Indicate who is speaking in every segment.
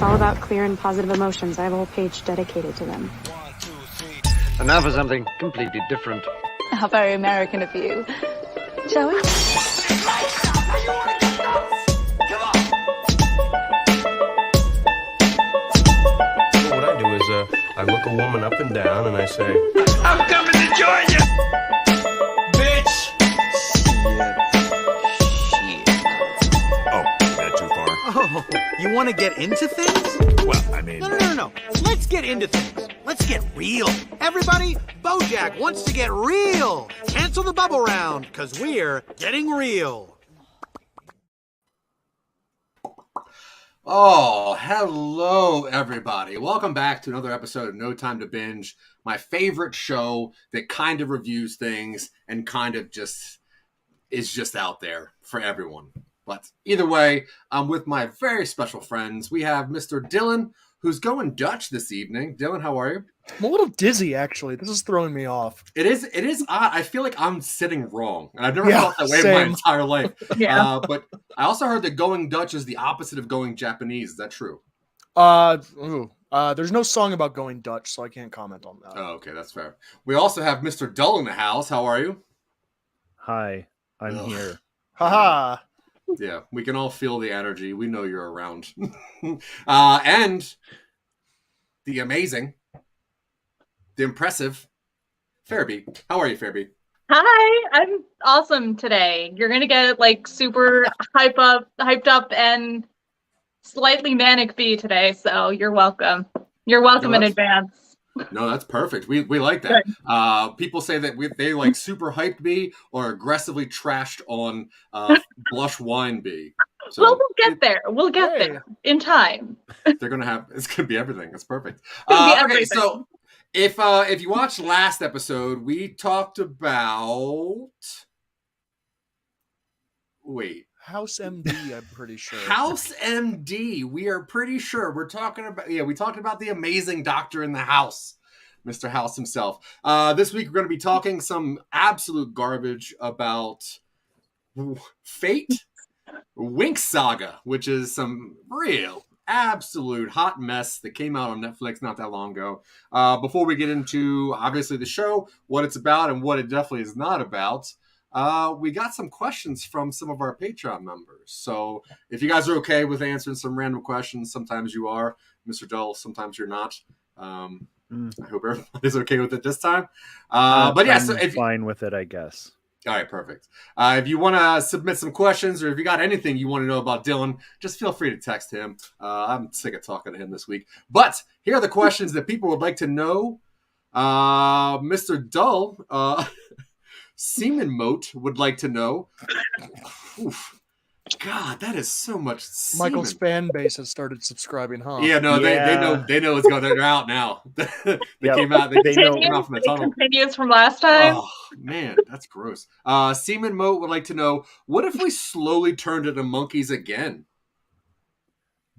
Speaker 1: It's all about clear and positive emotions. I have a whole page dedicated to them.
Speaker 2: And now for something completely different.
Speaker 3: How very American of you. Shall we?
Speaker 4: What I do is I look a woman up and down and I say,
Speaker 5: I'm coming to join you! Bitch!
Speaker 6: Shit.
Speaker 5: Oh, is that too far?
Speaker 6: Oh, you want to get into things?
Speaker 5: Well, I mean...
Speaker 6: No. Let's get into things. Let's get real. Everybody, Bojack wants to get real. Cancel the bubble round, because we're getting real.
Speaker 7: Oh, hello, everybody. Welcome back to another episode of No Time to Binge, my favorite show that kind of reviews things and kind of just is just out there for everyone. But either way, I'm with my very special friends. We have Mr. Dylan, who's going Dutch this evening. Dylan, how are you?
Speaker 8: I'm a little dizzy, actually. This is throwing me off.
Speaker 7: It is odd. I feel like I'm sitting wrong. And I've never felt that way in
Speaker 8: same.
Speaker 7: my entire life.
Speaker 3: Yeah.
Speaker 7: But I also heard that going Dutch is the opposite of going Japanese. Is that true?
Speaker 8: There's no song about going Dutch, so I can't comment on that.
Speaker 7: Oh, okay. That's fair. We also have Mr. Dull in the house. How are you?
Speaker 9: Hi, I'm here.
Speaker 8: Haha.
Speaker 7: Yeah, we can all feel the energy. We know you're around. And the amazing, the impressive Fairby. How are you, Fairby?
Speaker 10: Hi, I'm awesome today. You're gonna get like super hyped up, and slightly manic bee today, so you're welcome. You're welcome in advance.
Speaker 7: No, that's perfect. We like that. People say that they like super hyped bee or aggressively trashed on blush wine bee. So
Speaker 10: Well, we'll get there. We'll get there in time.
Speaker 7: they're gonna have. It's gonna be everything. It's perfect.
Speaker 10: Gonna be
Speaker 7: Okay,
Speaker 10: everything.
Speaker 7: so if you watched last episode, we talked about. Wait.
Speaker 8: House MD, I'm pretty sure.
Speaker 7: House MD. We are pretty sure we're talking about. Yeah, we talked about the amazing doctor in the house, Mr. House himself. This week we're going to be talking some absolute garbage about Fate, WINX Saga, which is some real absolute hot mess that came out on Netflix not that long ago. Before we get into obviously the show, what it's about and what it definitely is not about. We got some questions from some of our Patreon members. So if you guys are okay with answering some random questions, sometimes you are, Mr. Dull, sometimes you're not. I hope everybody's okay with it this time. But yeah, so if
Speaker 9: fine with it, I guess.
Speaker 7: All right, perfect. If you want to submit some questions or if you got anything you want to know about Dylan, just feel free to text him. I'm sick of talking to him this week. But here are the questions that people would like to know. Mr. Dull, Seaman Moat would like to know. Oof. God, that is so much semen.
Speaker 8: Michael's fan base has started subscribing, huh?
Speaker 7: Yeah, no,
Speaker 9: Yeah.
Speaker 7: they know what's going on. They're out now. They
Speaker 9: Yep.
Speaker 7: came out. They
Speaker 9: know.
Speaker 7: came out from the
Speaker 10: It
Speaker 7: tunnel.
Speaker 10: continues from last time.
Speaker 7: Oh man, that's gross. Seaman Moat would like to know: what if we slowly turned into monkeys again?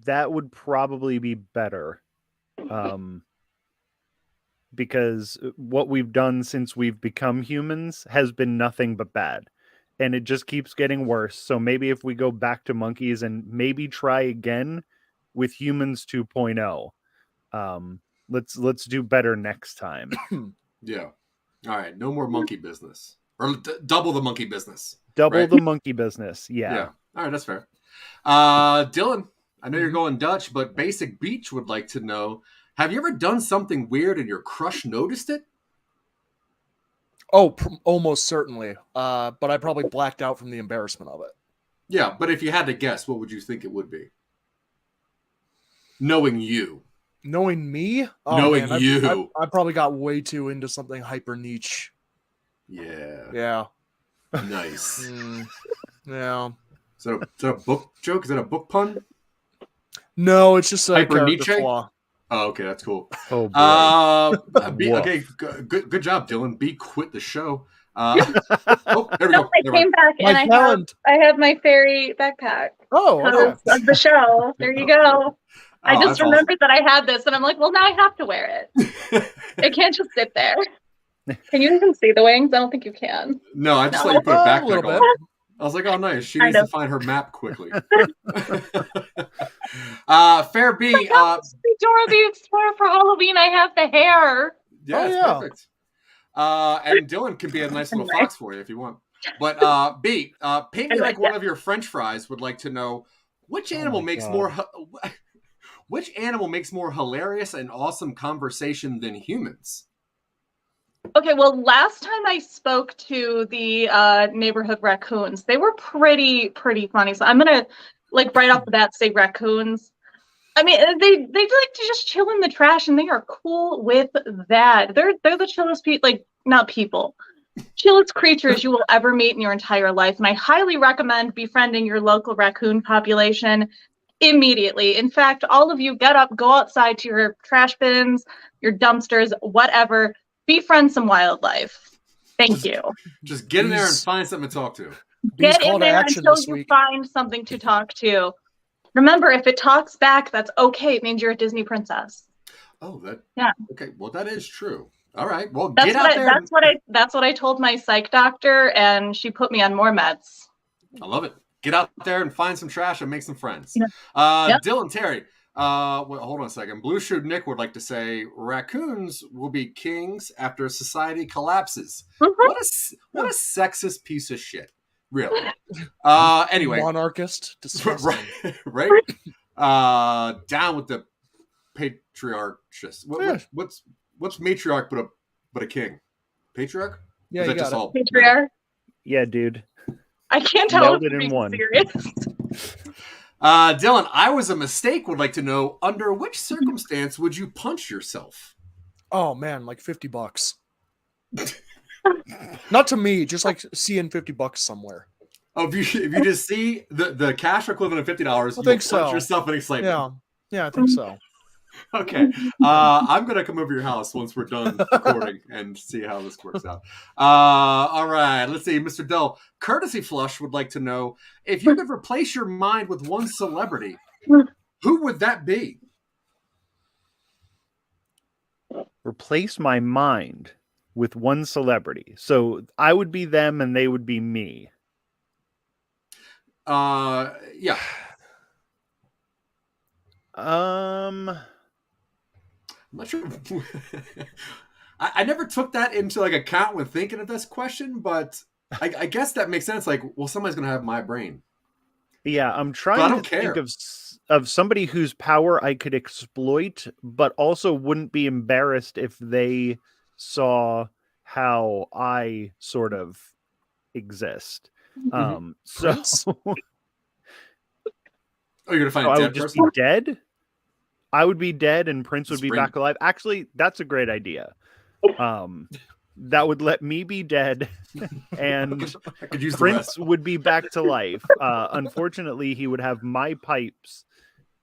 Speaker 9: That would probably be better. Because what we've done since we've become humans has been nothing but bad. And it just keeps getting worse. So maybe if we go back to monkeys and maybe try again with humans 2.0, let's do better next time.
Speaker 7: Yeah. All right. No more monkey business, or double the monkey business.
Speaker 9: Double
Speaker 7: right?
Speaker 9: the monkey business. Yeah.
Speaker 7: All right, that's fair. Dylan, I know you're going Dutch, but Basic Beach would like to know: have you ever done something weird and your crush noticed it?
Speaker 8: Oh, almost certainly. But I probably blacked out from the embarrassment of it.
Speaker 7: Yeah, but if you had to guess, what would you think it would be? Knowing you.
Speaker 8: Knowing me? Oh,
Speaker 7: Knowing
Speaker 8: man,
Speaker 7: you.
Speaker 8: I probably got way too into something hyper niche.
Speaker 7: Yeah.
Speaker 8: Yeah.
Speaker 7: Nice.
Speaker 8: Yeah.
Speaker 7: Is that a book joke? Is that a book pun?
Speaker 8: No, it's just a
Speaker 7: Hyper
Speaker 8: character
Speaker 7: Nietzsche?
Speaker 8: flaw.
Speaker 7: Oh, okay, that's cool.
Speaker 9: Oh boy.
Speaker 7: Okay, good job, Dylan. B quit the show. Oh, there we go.
Speaker 10: I came back and I have my fairy backpack.
Speaker 8: Oh, okay.
Speaker 10: Of the show. There you go. I just
Speaker 7: that's
Speaker 10: remembered that I had this, and I'm like, well, now I have to wear it. It can't just sit there. Can you even see the wings? I don't think you can.
Speaker 7: No, I just let you put a
Speaker 8: a
Speaker 7: backpack
Speaker 8: little
Speaker 7: on.
Speaker 8: bit.
Speaker 7: I was like, oh, nice. She
Speaker 10: Kind
Speaker 7: needs to
Speaker 10: of.
Speaker 7: find her map quickly. Fair B.
Speaker 10: Dora the Explorer for Halloween. I have the hair.
Speaker 7: Yeah,
Speaker 8: Oh,
Speaker 7: it's
Speaker 8: yeah.
Speaker 7: perfect. And Dylan can be a nice little fox for you if you want. But B, paint me like one of your French fries. Would like to know which animal makes more which animal makes more hilarious and awesome conversation than humans?
Speaker 10: Okay, well, last time I spoke to the neighborhood raccoons, they were pretty funny. So I'm gonna like right off the bat say raccoons. I mean, they like to just chill in the trash, and they are cool with that. They're the chillest people, like not people, chillest creatures you will ever meet in your entire life. And I highly recommend befriending your local raccoon population immediately. In fact, all of you get up, go outside to your trash bins, your dumpsters, whatever. Befriend some wildlife. Thank you.
Speaker 7: Just get in there and find something to talk to.
Speaker 8: Bee's
Speaker 10: Get in
Speaker 8: call to
Speaker 10: there
Speaker 8: action
Speaker 10: until
Speaker 8: this
Speaker 10: you
Speaker 8: week.
Speaker 10: find something to talk to. Remember, if it talks back, that's okay. It means you're a Disney princess.
Speaker 7: Oh, that
Speaker 10: Yeah.
Speaker 7: Okay, well that is true. All right, well
Speaker 10: That's
Speaker 7: get
Speaker 10: what
Speaker 7: out there.
Speaker 10: That's what I told my psych doctor, and she put me on more meds.
Speaker 7: I love it. Get out there and find some trash and make some friends.
Speaker 10: Yeah. Yep.
Speaker 7: Dylan Terry. Well, hold on a second. Blue Shoe Nick would like to say raccoons will be kings after society collapses.
Speaker 10: Mm-hmm.
Speaker 7: What a sexist piece of shit. Really. Anyway.
Speaker 8: Monarchist. Disgusting.
Speaker 7: Right? Down with the patriarchist. What's matriarch but a king? Patriarch?
Speaker 8: Yeah, you got it.
Speaker 10: Patriarch?
Speaker 9: Yeah, dude.
Speaker 10: I can't tell
Speaker 9: Nailed
Speaker 10: if
Speaker 9: it
Speaker 10: you're
Speaker 9: in
Speaker 10: being
Speaker 9: one.
Speaker 10: serious.
Speaker 7: Dylan, I was a mistake would like to know under which circumstance would you punch yourself?
Speaker 8: Oh man, like $50. Not to me, just like seeing $50 somewhere.
Speaker 7: Oh, if you just see the cash equivalent of $50,
Speaker 8: I think
Speaker 7: you'll punch yourself in excitement.
Speaker 8: Yeah, I think so.
Speaker 7: Okay. I'm going to come over to your house once we're done recording and see how this works out. All right. Let's see. Mr. Dell, Courtesy Flush would like to know if you could replace your mind with one celebrity, who would that be?
Speaker 9: Replace my mind with one celebrity. So I would be them and they would be me.
Speaker 7: Yeah.
Speaker 9: I'm
Speaker 7: not sure. I never took that into like account when thinking of this question, but I guess that makes sense. Like, well, somebody's gonna have my brain.
Speaker 9: Yeah, I'm trying to think of somebody whose power I could exploit, but also wouldn't be embarrassed if they saw how I sort of exist. So
Speaker 7: you're gonna find
Speaker 9: I
Speaker 7: a dead
Speaker 9: would just
Speaker 7: person?
Speaker 9: be dead. I would be dead, and Prince would be
Speaker 7: Spring.
Speaker 9: back alive. Actually, that's a great idea. That would let me be dead, and
Speaker 7: I could use
Speaker 9: Prince would be back to life. Unfortunately, he would have my pipes,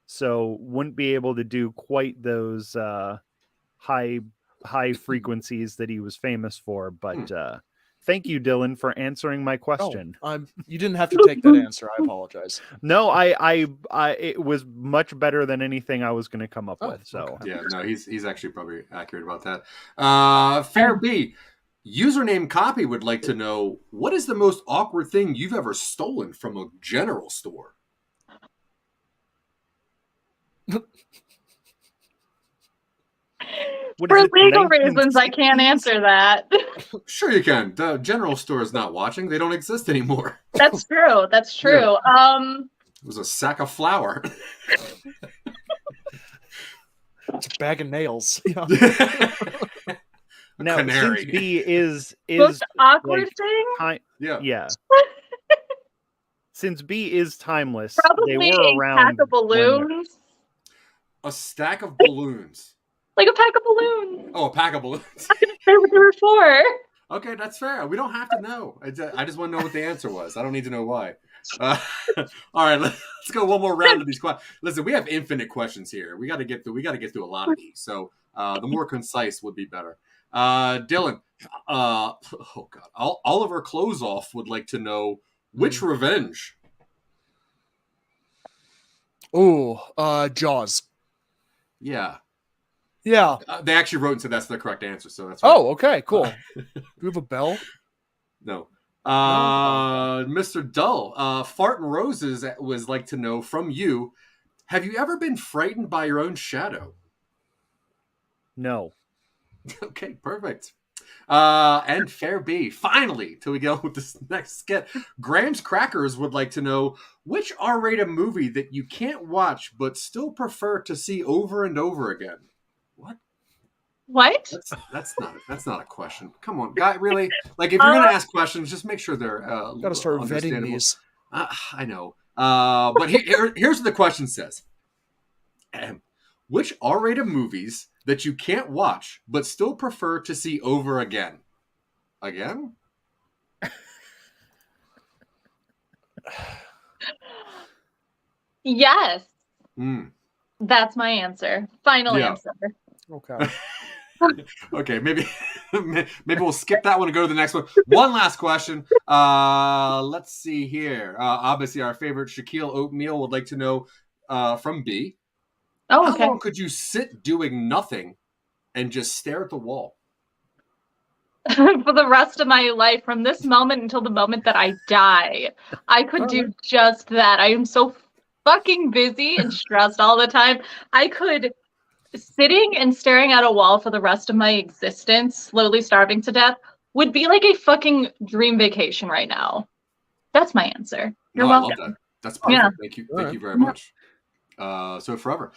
Speaker 9: so wouldn't be able to do quite those high frequencies that he was famous for. But thank you, Dylan, for answering my question.
Speaker 8: You didn't have to take that answer. I apologize.
Speaker 9: No, I it was much better than anything I was going to come up with. So
Speaker 7: okay. Yeah, no, he's actually probably accurate about that. Fair B, username Copy would like to know what is the most awkward thing you've ever stolen from a general store.
Speaker 10: For legal reasons, I can't answer that.
Speaker 7: Sure you can. The general store is not watching. They don't exist anymore.
Speaker 10: That's true. That's true.
Speaker 7: Yeah. It was a sack of flour.
Speaker 8: It's a bag of nails.
Speaker 9: Now, since B is
Speaker 10: most awkward thing?
Speaker 7: Yeah.
Speaker 9: Since B is timeless,
Speaker 10: probably
Speaker 9: they were around.
Speaker 10: A pack of balloons.
Speaker 7: A stack of balloons.
Speaker 10: Like a pack of balloons.
Speaker 7: Oh, a pack of balloons.
Speaker 10: I didn't say what they were for.
Speaker 7: Okay, that's fair. We don't have to know. I just want to know what the answer was. I don't need to know why. All right, let's go one more round of these questions. Listen, we have infinite questions here. We got to get through a lot of these. So the more concise would be better. Dylan, oh God, Oliver Closeoff would like to know which revenge.
Speaker 8: Oh, Jaws.
Speaker 7: Yeah.
Speaker 8: Yeah.
Speaker 7: They actually wrote and said that's the correct answer. So that's right.
Speaker 8: Oh, okay, cool. Do you have a bell?
Speaker 7: No. Mr. Dull, Fart and Roses was like to know from you, have you ever been frightened by your own shadow?
Speaker 9: No.
Speaker 7: Okay, perfect. And Fair B, finally, till we go with this next skit, Graham's Crackers would like to know which R-rated movie that you can't watch but still prefer to see over and over again. What?
Speaker 10: What?
Speaker 7: That's not a question. Come on, guy. Really? Like, if you're gonna ask questions, just make sure they're
Speaker 8: Gotta start vetting these.
Speaker 7: I know. But here's what the question says: which R-rated movies that you can't watch but still prefer to see over again? Again?
Speaker 10: Yes. That's my answer. Final answer.
Speaker 8: Okay.
Speaker 7: Okay, maybe we'll skip that one and go to the next one. One last question. Let's see here. Obviously, our favorite Shaquille Oatmeal would like to know from B.
Speaker 10: Oh, okay.
Speaker 7: How long could you sit doing nothing and just stare at the wall?
Speaker 10: For the rest of my life, from this moment until the moment that I die, I could do just that. I am so fucking busy and stressed all the time. I could sitting and staring at a wall for the rest of my existence, slowly starving to death, would be like a fucking dream vacation right now. That's my answer. You're welcome.
Speaker 7: I love that. That's perfect.
Speaker 10: Yeah.
Speaker 7: Thank you very much. So forever.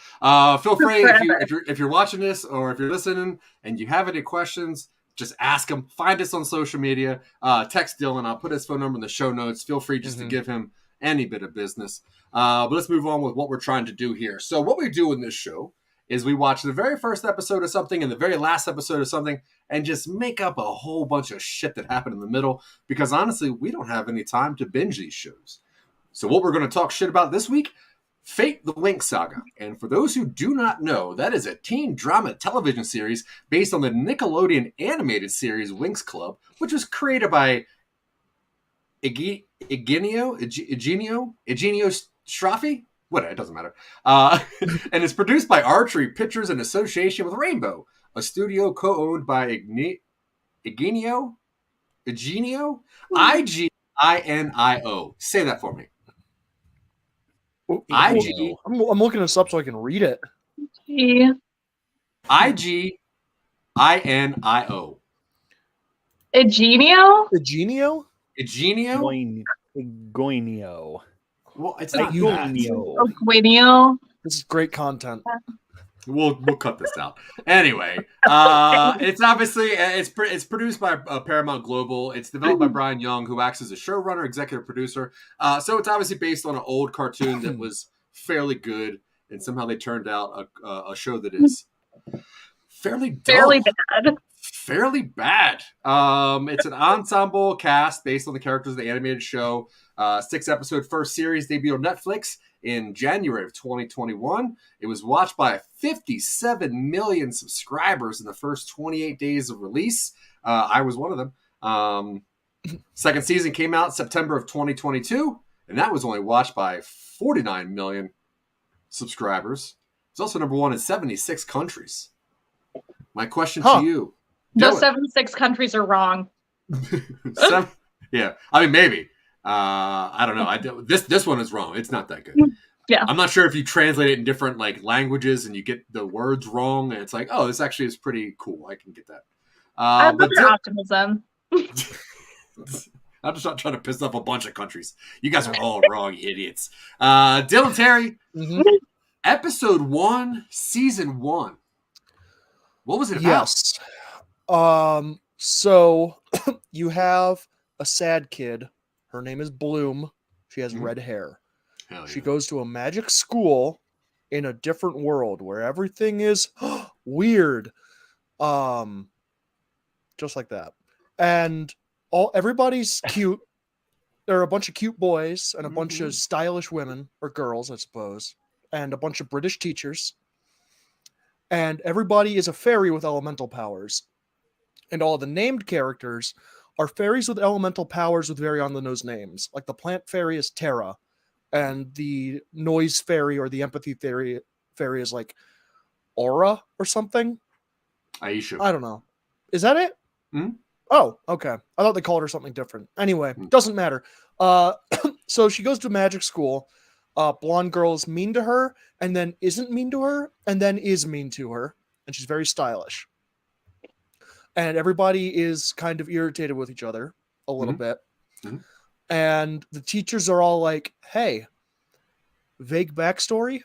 Speaker 7: Feel free if you're watching this or if you're listening and you have any questions, just ask him. Find us on social media. Text Dylan. I'll put his phone number in the show notes. Feel free just to give him any bit of business. But let's move on with what we're trying to do here. So what we do in this show is we watch the very first episode of something and the very last episode of something and just make up a whole bunch of shit that happened in the middle because honestly, we don't have any time to binge these shows. So what we're going to talk shit about this week, Fate the WINX Saga. And for those who do not know, that is a teen drama television series based on the Nickelodeon animated series WINX Club, which was created by Eugenio Straffi? Whatever, it doesn't matter. And it's produced by Archery Pictures in association with Rainbow, a studio co-owned by Eugenio? I-G-I-N-I-O. Say that for me. I-G.
Speaker 8: I'm looking this up so I can read it.
Speaker 7: I-G-I-N-I-O.
Speaker 10: Eugenio?
Speaker 8: Eugenio?
Speaker 9: Goinio.
Speaker 7: Well, it's not
Speaker 9: Goinio.
Speaker 10: Eugenio.
Speaker 8: This is great content.
Speaker 7: We'll cut this out. Anyway, it's obviously it's produced by Paramount Global. It's developed by Brian Young, who acts as a showrunner, executive producer. So it's obviously based on an old cartoon that was fairly good, and somehow they turned out a show that is fairly dull. Fairly bad. It's an ensemble cast based on the characters of the animated show. 6-episode first series debuted on Netflix in January of 2021. It was watched by 57 million subscribers in the first 28 days of release. I was one of them. Second season came out September of 2022, and that was only watched by 49 million subscribers. It's also number one in 76 countries. My question to you.
Speaker 10: Those 76 countries are wrong.
Speaker 7: Yeah, I mean, maybe. I don't know. This one is wrong. It's not that good.
Speaker 10: Yeah,
Speaker 7: I'm not sure if you translate it in different languages and you get the words wrong, and it's like, oh, this actually is pretty cool. I can get that.
Speaker 10: I love your optimism.
Speaker 7: I'm just not trying to piss off a bunch of countries. You guys are all wrong, you idiots. Dylan Terry, episode 1, season 1. What was it about?
Speaker 8: Yes. So you have a sad kid. Her name is Bloom. She has red hair. She goes to a magic school in a different world where everything is weird. Just like that. And everybody's cute. There are a bunch of cute boys and a bunch of stylish women, or girls, I suppose, and a bunch of British teachers. And everybody is a fairy with elemental powers. And all the named characters are fairies with elemental powers with very on-the-nose names. Like the plant fairy is Terra, and the noise fairy or the empathy fairy is like Aura or something.
Speaker 7: Aisha.
Speaker 8: I don't know. Is that it?
Speaker 7: Mm-hmm.
Speaker 8: Oh, okay. I thought they called her something different. Anyway, doesn't matter. So she goes to magic school. Blonde girl is mean to her, and then isn't mean to her, and then is mean to her, and she's very stylish. And everybody is kind of irritated with each other a little bit. And the teachers are all like, hey, vague backstory.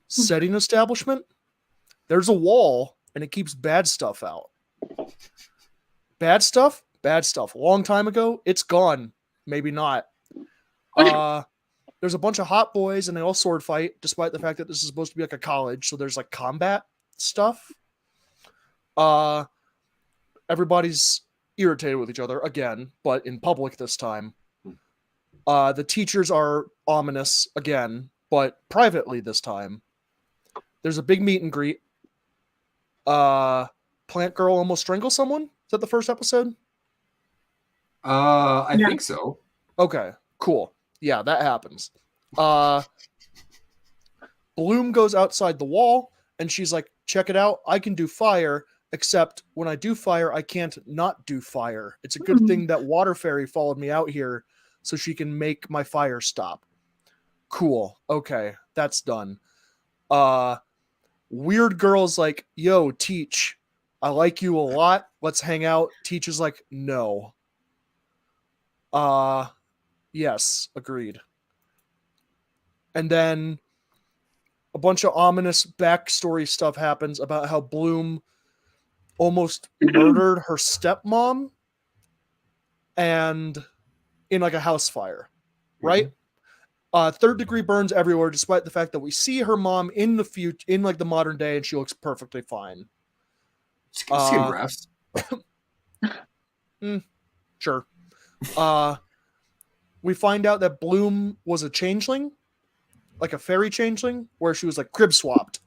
Speaker 8: Setting establishment. There's a wall, and it keeps bad stuff out. Bad stuff? Bad stuff. A long time ago, it's gone. Maybe not. There's a bunch of hot boys, and they all sword fight, despite the fact that this is supposed to be like a college, so there's like combat stuff. Everybody's irritated with each other again, but in public this time. The teachers are ominous again, but privately this time. There's a big meet and greet. Plant girl almost strangles someone. Is that the first episode?
Speaker 7: I think so.
Speaker 8: Okay, cool. Yeah, that happens. Bloom goes outside the wall, and she's like, check it out. I can do fire, except when I do fire, I can't not do fire. It's a good thing that Water Fairy followed me out here so she can make my fire stop. Cool. Okay, that's done. Weird girl's like, yo, Teach, I like you a lot. Let's hang out. Teach is like, no. Yes, agreed. And then a bunch of ominous backstory stuff happens about how Bloom almost murdered her stepmom and in like a house fire, right? Third degree burns everywhere, despite the fact that we see her mom in the future, in like the modern day, and she looks perfectly fine.
Speaker 7: Skin grafts.
Speaker 8: Sure. We find out that Bloom was a changeling, like a fairy changeling, where she was like crib swapped,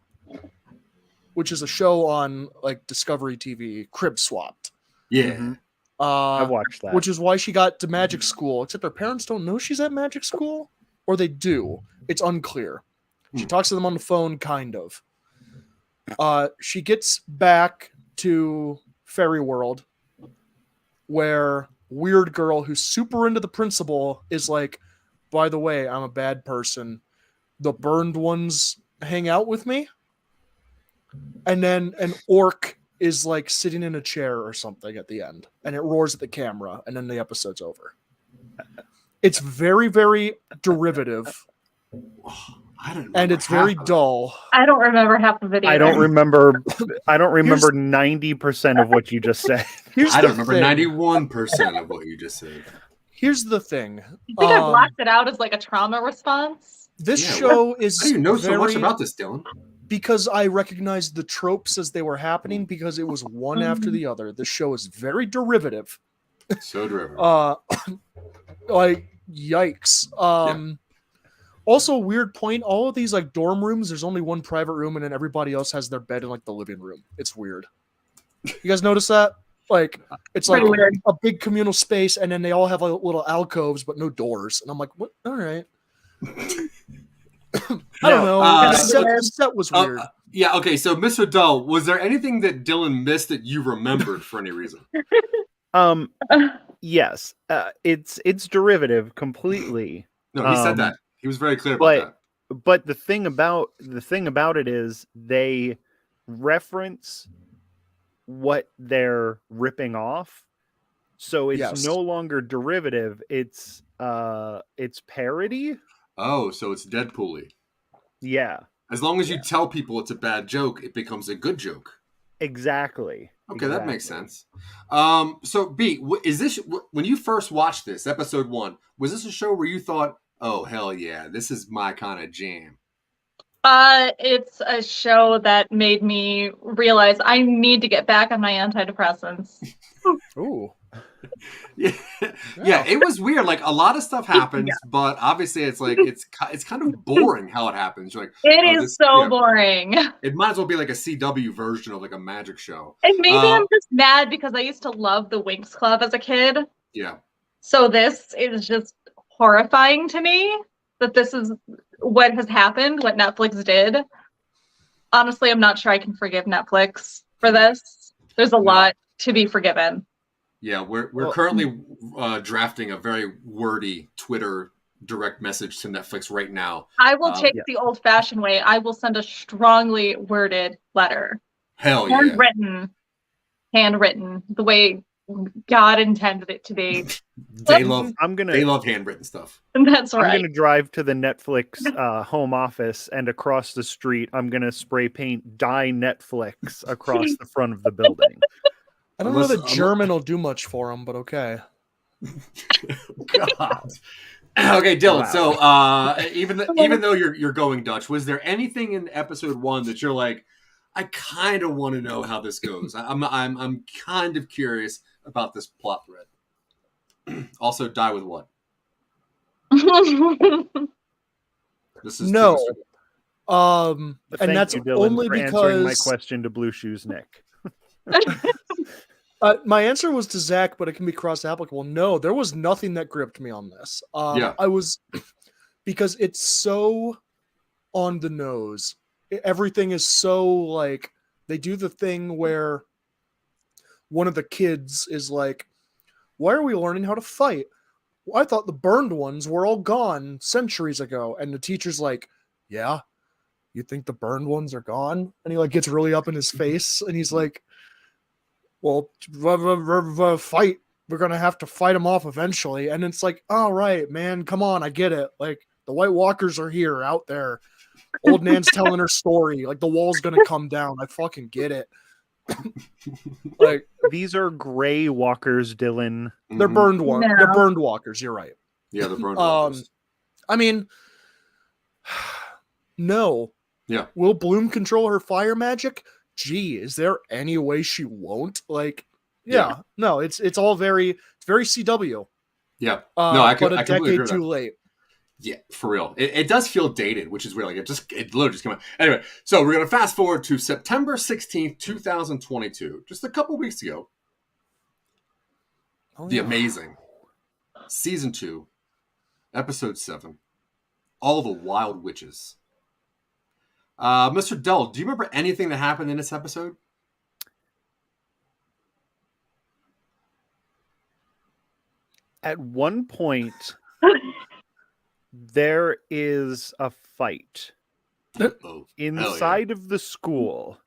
Speaker 8: which is a show on like Discovery TV, Crib Swapped.
Speaker 7: Yeah.
Speaker 9: I watched that.
Speaker 8: Which is why she got to magic school, except her parents don't know she's at magic school, or they do. It's unclear. She talks to them on the phone, kind of. She gets back to Fairy World, where weird girl who's super into the principal is like, by the way, I'm a bad person. The burned ones hang out with me. And then an orc is like sitting in a chair or something at the end, and it roars at the camera, and then the episode's over. It's very, very derivative. And it's very dull.
Speaker 10: I don't remember half the video.
Speaker 9: I don't remember 90% of what you just said.
Speaker 7: I don't remember 91% of what you just said.
Speaker 8: Here's the thing.
Speaker 10: I think I blocked it out as like a trauma response.
Speaker 8: This show is.
Speaker 7: How do you know so much about this, Dylan?
Speaker 8: Because I recognized the tropes as they were happening, because it was one after the other. The show is very derivative.
Speaker 7: So derivative.
Speaker 8: Like, yikes. Also, weird point, all of these like dorm rooms, there's only one private room, and then everybody else has their bed in like the living room. It's weird. You guys notice that? Like, it's like a big communal space, and then they all have like little alcoves, but no doors. And I'm like, what? All right. I don't know. The set was weird.
Speaker 7: Yeah, okay, so Mr. Dull, was there anything that Dylan missed that you remembered for any reason?
Speaker 9: Yes. It's derivative completely.
Speaker 7: No, he said that. He was very clear about that.
Speaker 9: But the thing about it is they reference what they're ripping off. So it's no longer derivative. It's parody.
Speaker 7: Oh, so it's Deadpool-y.
Speaker 9: Yeah.
Speaker 7: As long as you tell people it's a bad joke, it becomes a good joke.
Speaker 9: Exactly.
Speaker 7: Okay, that makes sense. So B, is this when you first watched this episode 1? Was this a show where you thought, "Oh hell yeah, this is my kind of jam"?
Speaker 10: It's a show that made me realize I need to get back on my antidepressants.
Speaker 8: Ooh.
Speaker 7: Yeah, it was weird. Like a lot of stuff happens, but obviously it's like it's kind of boring how it happens. You're like,
Speaker 10: it is so boring.
Speaker 7: It might as well be like a CW version of like a magic show.
Speaker 10: And maybe I'm just mad because I used to love the WINX Club as a kid.
Speaker 7: Yeah.
Speaker 10: So this is just horrifying to me that this is what has happened, what Netflix did. Honestly, I'm not sure I can forgive Netflix for this. There's a lot to be forgiven.
Speaker 7: Yeah, we're currently drafting a very wordy Twitter direct message to Netflix right now.
Speaker 10: I will take the old-fashioned way. I will send a strongly worded letter.
Speaker 7: Hell yeah.
Speaker 10: Handwritten, the way God intended it to be.
Speaker 7: They love handwritten stuff.
Speaker 10: That's right.
Speaker 9: I'm gonna drive to the Netflix home office, and across the street, I'm gonna spray paint "Die Netflix" across the front of the building.
Speaker 8: I don't know that German will do much for him, but okay.
Speaker 7: God. Okay, Dylan.
Speaker 9: Wow.
Speaker 7: So even though you're going Dutch, was there anything in episode 1 that you're like, I kind of want to know how this goes? I'm kind of curious about this plot thread. Also, die with what? This is
Speaker 8: no.
Speaker 9: Thank
Speaker 8: And that's
Speaker 9: you, Dylan,
Speaker 8: only
Speaker 9: for answering my
Speaker 8: because
Speaker 9: question to Blue Shoes Nick.
Speaker 8: my answer was to Zach, but it can be cross applicable. No, there was nothing that gripped me on this. I was because it's so on the nose. Everything is so like they do the thing where one of the kids is like, "Why are we learning how to fight? Well, I thought the burned ones were all gone centuries ago." And the teacher's like, "Yeah, you think the burned ones are gone?" And he like gets really up in his face, and he's like, "Well, fight. We're gonna have to fight them off eventually." And it's like, "All right, man, come on, I get it. Like the White Walkers are here, out there. Old Nan's telling her story. Like the wall's gonna come down. I fucking get it." Like
Speaker 9: these are gray walkers, Dylan.
Speaker 8: They're burned ones.
Speaker 10: No.
Speaker 8: They're burned walkers. You're right.
Speaker 7: Yeah, the burned walkers.
Speaker 8: I mean, no.
Speaker 7: Yeah.
Speaker 8: Will Bloom control her fire magic? Gee, is there any way she won't? Like, yeah. No, it's all very CW.
Speaker 7: Yeah. No, I
Speaker 8: but a
Speaker 7: completely agree
Speaker 8: decade
Speaker 7: with
Speaker 8: too
Speaker 7: that.
Speaker 8: late.
Speaker 7: Yeah, for real. It does feel dated, which is weird. Like it literally just came out. Anyway, so we're gonna fast forward to September 16th, 2022, just a couple weeks ago. The amazing season 2, episode 7, All the Wild Witches. Mr. Dell, do you remember anything that happened in this episode?
Speaker 9: At one point, there is a fight inside of the school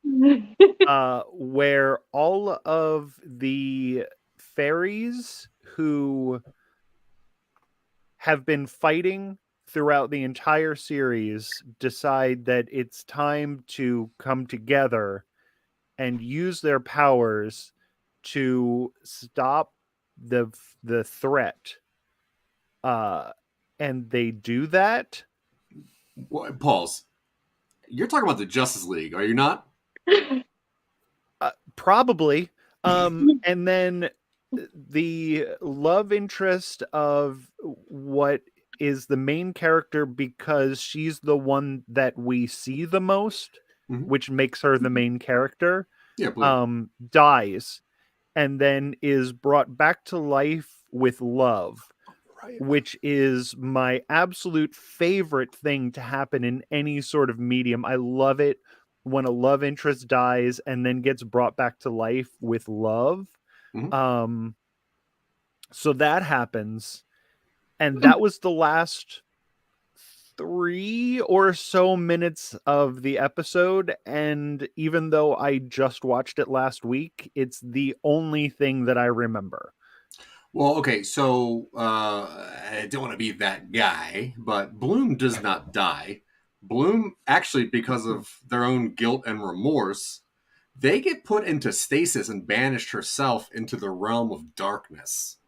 Speaker 9: where all of the fairies who have been fighting throughout the entire series decide that it's time to come together and use their powers to stop the threat. And they do that.
Speaker 7: Well, pause. You're talking about the Justice League, are you not?
Speaker 9: Probably. And then the love interest of what is the main character, because she's the one that we see the most, which makes her the main character, dies and then is brought back to life with love, which is my absolute favorite thing to happen in any sort of medium. I love it when a love interest dies and then gets brought back to life with love. So that happens. And that was the last 3 or so minutes of the episode. And even though I just watched it last week, it's the only thing that I remember.
Speaker 7: Well, okay, so I don't want to be that guy, but Bloom does not die. Bloom, actually, because of their own guilt and remorse, they get put into stasis and banished herself into the realm of darkness.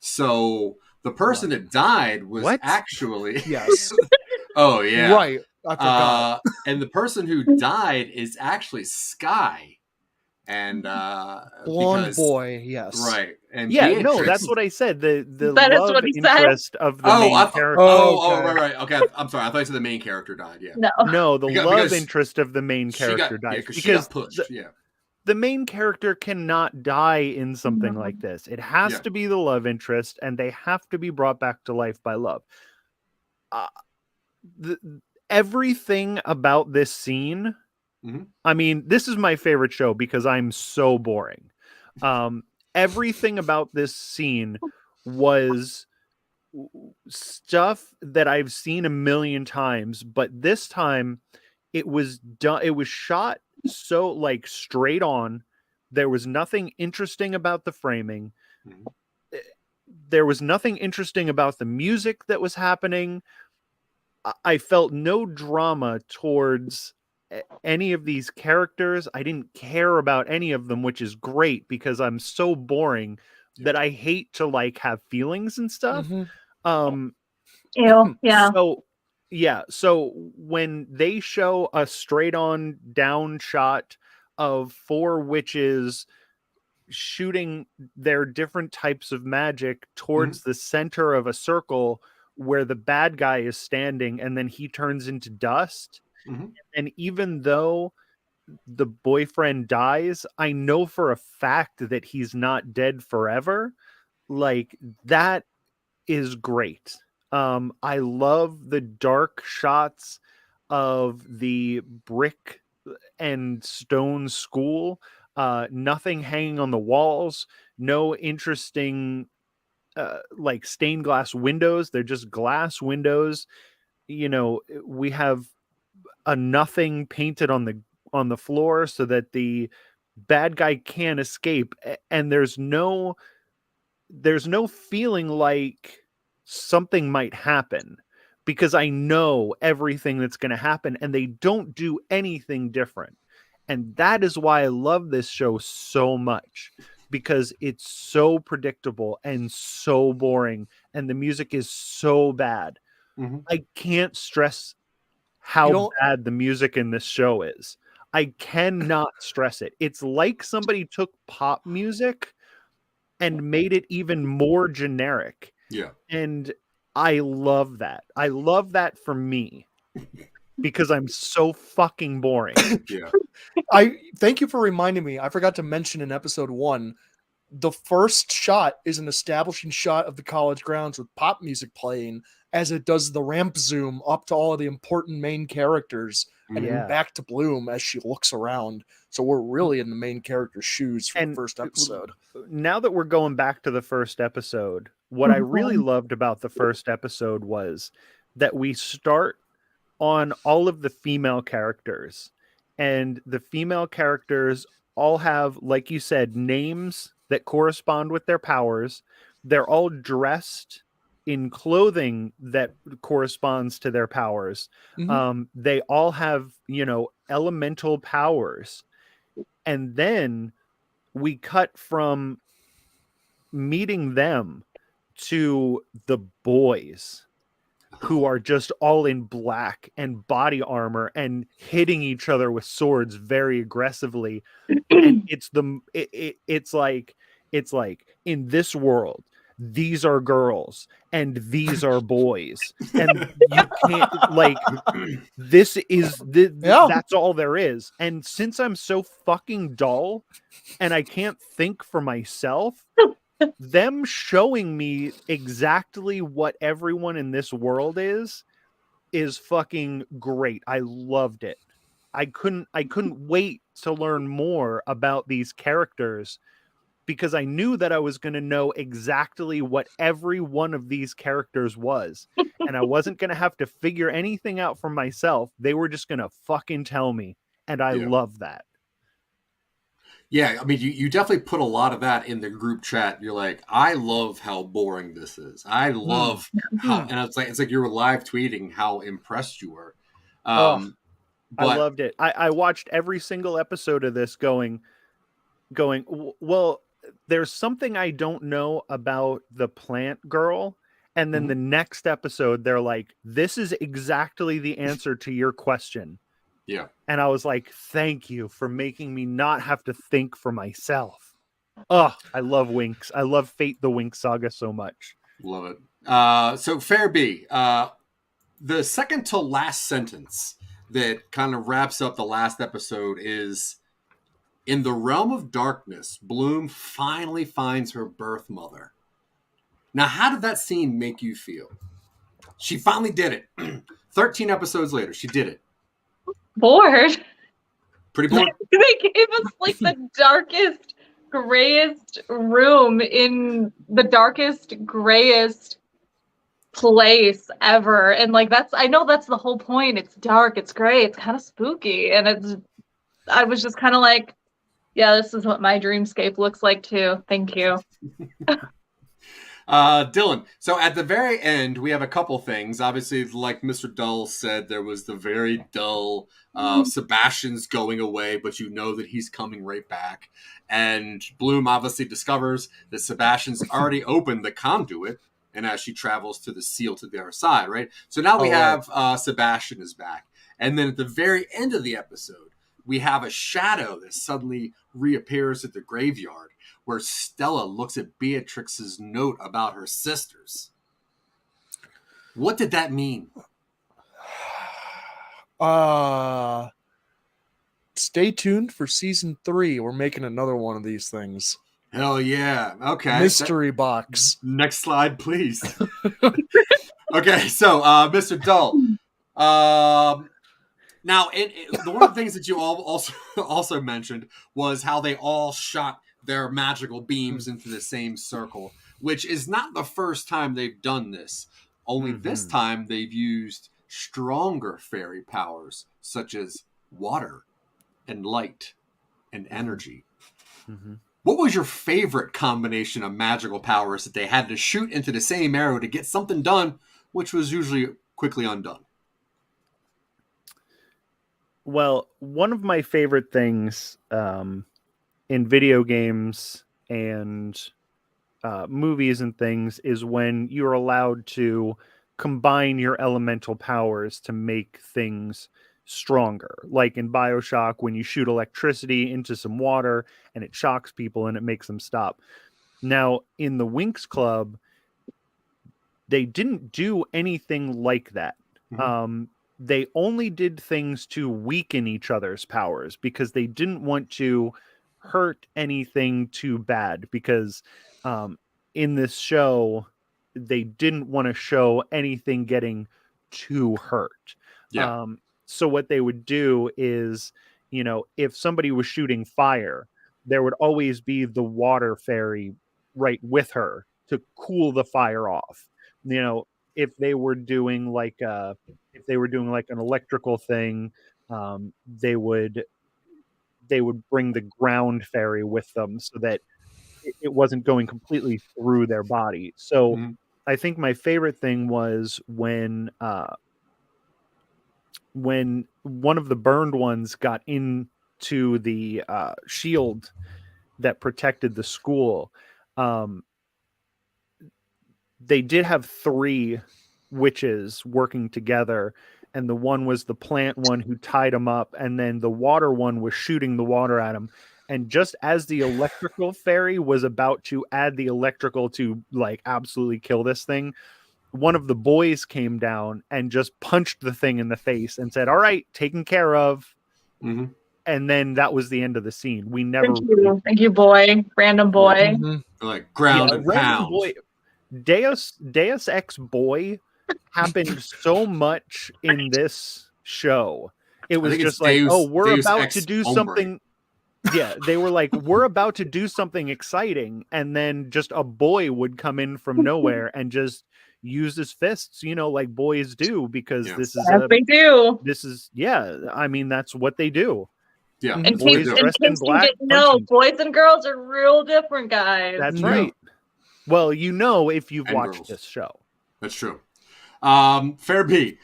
Speaker 7: So the person that died was actually...
Speaker 8: Yes.
Speaker 7: Oh, yeah.
Speaker 8: Right. I forgot.
Speaker 7: And the person who died is actually Sky. And
Speaker 8: blonde boy, yes.
Speaker 7: Right. And
Speaker 9: yeah,
Speaker 7: Beatrix,
Speaker 9: no, that's what I said. The
Speaker 10: that
Speaker 9: love
Speaker 10: is what he
Speaker 9: interest
Speaker 10: said?
Speaker 9: of the main character.
Speaker 7: Right. Okay, I'm sorry. I thought you said the main character died. Yeah.
Speaker 9: No, the love
Speaker 7: because
Speaker 9: interest of the main character dies.
Speaker 7: Because she got pushed.
Speaker 9: The main character cannot die in something like this. It has to be the love interest, and they have to be brought back to life by love. Everything about this scene, I mean, this is my favorite show because I'm so boring. Everything about this scene was stuff that I've seen a million times, but this time it was done. It was shot so like straight on. There was nothing interesting about the framing. There was nothing interesting about the music that was happening. I felt no drama towards any of these characters. I didn't care about any of them, which is great because I'm so boring that I hate to like have feelings and stuff.
Speaker 10: Ew, yeah.
Speaker 9: So when they show a straight on down shot of 4 witches shooting their different types of magic towards the center of a circle where the bad guy is standing, and then he turns into dust. And even though the boyfriend dies, I know for a fact that he's not dead forever. Like, that is great. I love the dark shots of the brick and stone school. Nothing hanging on the walls, no interesting like stained glass windows. They're just glass windows. You know, we have a nothing painted on the floor so that the bad guy can't escape, and there's no feeling like something might happen because I know everything that's going to happen, and they don't do anything different. And that is why I love this show so much, because it's so predictable and so boring, and the music is so bad. I can't stress how bad the music in this show is. I cannot stress it. It's like somebody took pop music and made it even more generic.
Speaker 7: Yeah.
Speaker 9: And I love that. I love that for me because I'm so fucking boring.
Speaker 7: Yeah.
Speaker 8: I thank you for reminding me. I forgot to mention in episode 1, the first shot is an establishing shot of the college grounds with pop music playing as it does the ramp zoom up to all of the important main characters and then back to Bloom as she looks around. So we're really in the main character's shoes for the first episode.
Speaker 9: Now that we're going back to the first episode, what I really loved about the first episode was that we start on all of the female characters, and the female characters all have, like you said, names that correspond with their powers. They're all dressed in clothing that corresponds to their powers. They all have, you know, elemental powers. And then we cut from meeting them to the boys, who are just all in black and body armor and hitting each other with swords very aggressively. And it's like in this world, these are girls and these are boys, and you can't like this is that's all there is. And since I'm so fucking dull and I can't think for myself, them showing me exactly what everyone in this world is fucking great. I loved it. I couldn't wait to learn more about these characters, because I knew that I was going to know exactly what every one of these characters was. And I wasn't going to have to figure anything out for myself. They were just going to fucking tell me. And I love that.
Speaker 7: Yeah, I mean, you definitely put a lot of that in the group chat. You're like, I love how boring this is. I love how, and it's like you were live tweeting how impressed you were.
Speaker 9: I loved it. I watched every single episode of this going, well, there's something I don't know about the plant girl. And then the next episode, they're like, this is exactly the answer to your question.
Speaker 7: Yeah.
Speaker 9: And I was like, thank you for making me not have to think for myself. Oh, I love WINX. I love Fate the WINX Saga so much.
Speaker 7: Love it. So Fair B, the second to last sentence that kind of wraps up the last episode is, in the realm of darkness, Bloom finally finds her birth mother. Now, how did that scene make you feel? She finally did it. 13 episodes later, she did it.
Speaker 10: Bored.
Speaker 7: Pretty bored.
Speaker 10: They gave us like the darkest grayest room in the darkest, grayest place ever. And like I know that's the whole point. It's dark, it's gray, it's kind of spooky. And I was just kind of like, yeah, this is what my dreamscape looks like too. Thank you.
Speaker 7: Dylan, so at the very end, we have a couple things. Obviously, like Mr. Dull said, there was the very dull Sebastian's going away, but you know that he's coming right back. And Bloom obviously discovers that Sebastian's already opened the conduit, and as she travels to the seal to the other side, right? So now we have Sebastian is back. And then at the very end of the episode, we have a shadow that suddenly reappears at the graveyard, where Stella looks at Beatrix's note about her sisters. What did that mean?
Speaker 8: Stay tuned for season 3. We're making another one of these things.
Speaker 7: Hell yeah. Okay.
Speaker 8: Mystery box.
Speaker 7: Next slide, please. Okay, so Mr. Dull. Now, one of the things that you all also mentioned was how they all shot their magical beams into the same circle, which is not the first time they've done this. Only this time they've used stronger fairy powers, such as water and light and energy. What was your favorite combination of magical powers that they had to shoot into the same arrow to get something done, which was usually quickly undone?
Speaker 9: Well, one of my favorite things in video games and movies and things is when you're allowed to combine your elemental powers to make things stronger. Like in BioShock, when you shoot electricity into some water and it shocks people and it makes them stop. Now, in the WINX Club, they didn't do anything like that. They only did things to weaken each other's powers because they didn't want to hurt anything too bad, because in this show they didn't want to show anything getting too hurt. So what they would do is, you know, if somebody was shooting fire, there would always be the water fairy right with her to cool the fire off. You know, if they were doing like an electrical thing, they would bring the ground fairy with them so that it wasn't going completely through their body. So I think my favorite thing was when one of the burned ones got into the shield that protected the school. They did have 3 witches working together, and the one was the plant one who tied him up, and then the water one was shooting the water at him. And just as the electrical fairy was about to add the electrical to like absolutely kill this thing, one of the boys came down and just punched the thing in the face and said, "All right, taken care of." And then that was the end of the scene. We never.
Speaker 10: Thank you, boy. Random boy.
Speaker 7: Like ground and pound.
Speaker 9: Boy. Deus Ex Boy happened so much in this show. It was just like, we're about to do something. Yeah, they were like, we're about to do something exciting, and then just a boy would come in from nowhere and just use his fists, you know, like boys do, because this is
Speaker 10: they do.
Speaker 9: This is I mean, that's what they do.
Speaker 7: Yeah,
Speaker 10: and
Speaker 9: boys dressed in black.
Speaker 10: No, boys and girls are real different, guys.
Speaker 9: That's right. Well, you know, if you've watched this show.
Speaker 7: That's true. Fair B.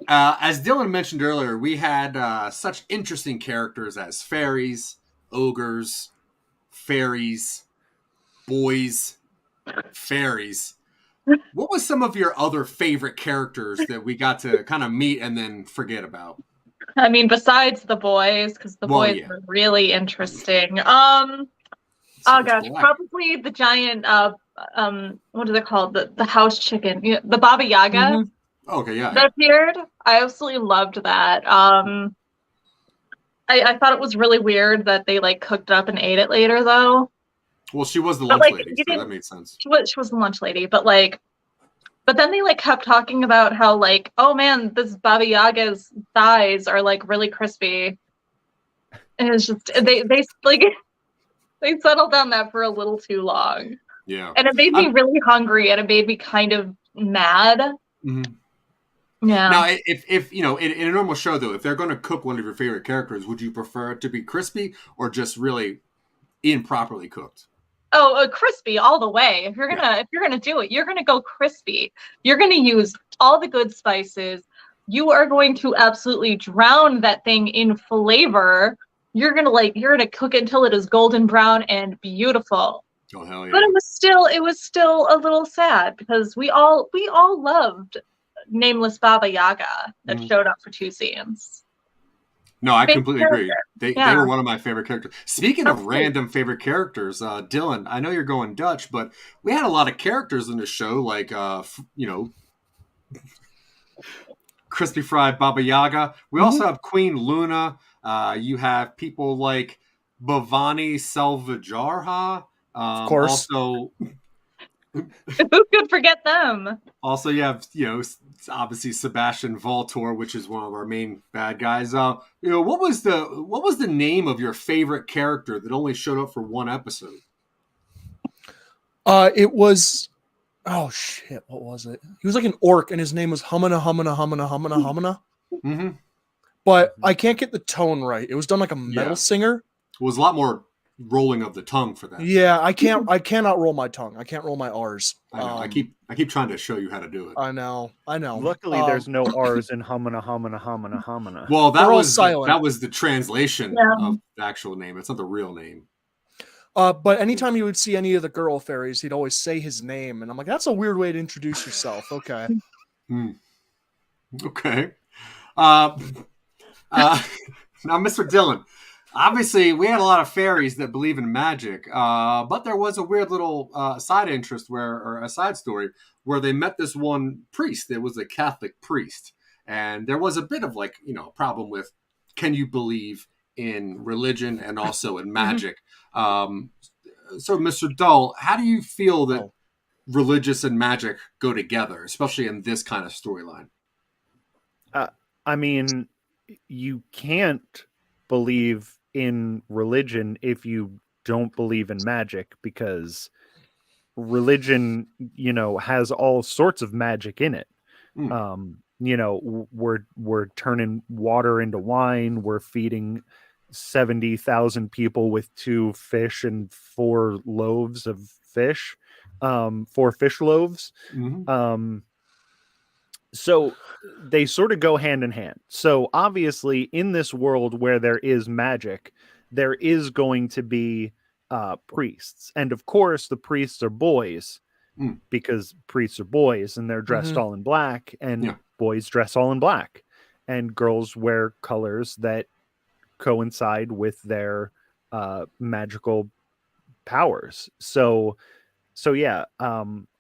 Speaker 7: As Dylan mentioned earlier, we had such interesting characters as fairies, ogres, fairies, boys, fairies. What was some of your other favorite characters that we got to kind of meet and then forget about?
Speaker 10: I mean, besides the boys, because the boys were really interesting. Oh gosh, probably the giant what is it called? The house chicken, the Baba Yaga.
Speaker 7: Okay, yeah.
Speaker 10: That appeared. I absolutely loved that. I thought it was really weird that they like cooked up and ate it later, though.
Speaker 7: Well, she was the lunch lady, so that made sense.
Speaker 10: She was the lunch lady, but then they like kept talking about how like, oh man, this Baba Yaga's thighs are like really crispy, and it's just they like. They settled on that for a little too long.
Speaker 7: Yeah.
Speaker 10: And it made me really hungry, and it made me kind of mad.
Speaker 7: Mm-hmm.
Speaker 10: Yeah.
Speaker 7: Now, if you know, in a normal show though, if they're going to cook one of your favorite characters, would you prefer it to be crispy or just really improperly cooked?
Speaker 10: Oh, crispy all the way. If you're gonna do it, you're gonna go crispy. You're gonna use all the good spices. You are going to absolutely drown that thing in flavor. You're gonna cook it until it is golden brown and beautiful.
Speaker 7: Oh hell yeah!
Speaker 10: But it was still a little sad because we all loved nameless Baba Yaga that showed up for 2 scenes.
Speaker 7: No, I completely agree. They
Speaker 10: Yeah.
Speaker 7: were one of my favorite characters. Speaking of random favorite characters, Dylan, I know you're going Dutch, but we had a lot of characters in the show, like Crispy Fried Baba Yaga. We also have Queen Luna. You have people like Bhavani Selvajarha.
Speaker 8: Of course.
Speaker 7: Also,
Speaker 10: who could forget them?
Speaker 7: Also, you have obviously Sebastian Voltor, which is one of our main bad guys. What was the name of your favorite character that only showed up for one episode?
Speaker 8: It was, oh shit, what was it? He was like an orc, and his name was Humana Humana Humana Humana Humana.
Speaker 7: Mm-hmm.
Speaker 8: But I can't get the tone right. It was done like a metal singer.
Speaker 7: It was a lot more rolling of the tongue for that.
Speaker 8: Yeah, I cannot roll my tongue. I can't roll my R's.
Speaker 7: I know. I keep trying to show you how to do it.
Speaker 8: I know.
Speaker 9: Luckily, there's no R's in Humana Humana Humana Humana.
Speaker 7: Well,
Speaker 8: They're all silent.
Speaker 7: That was the translation of the actual name. It's not the real name.
Speaker 8: But anytime you would see any of the girl fairies, he'd always say his name, and I'm like, that's a weird way to introduce yourself. Okay.
Speaker 7: Okay. Now, Mr. Dillon, obviously we had a lot of fairies that believe in magic, but there was a weird little side interest or a side story where they met this one priest. It was a Catholic priest, and there was a bit of a problem with, can you believe in religion and also in magic? So, Mr. Dull, how do you feel that religious and magic go together, especially in this kind of storyline?
Speaker 9: I mean, you can't believe in religion if you don't believe in magic, because religion, has all sorts of magic in it. We're turning water into wine. We're feeding 70,000 people with 2 fish and 4 loaves of fish, 4 fish loaves. So they sort of go hand in hand. So obviously in this world where there is magic, there is going to be priests. And of course the priests are boys, because priests are boys and they're dressed all in black, and boys dress all in black, and girls wear colors that coincide with their magical powers. So yeah,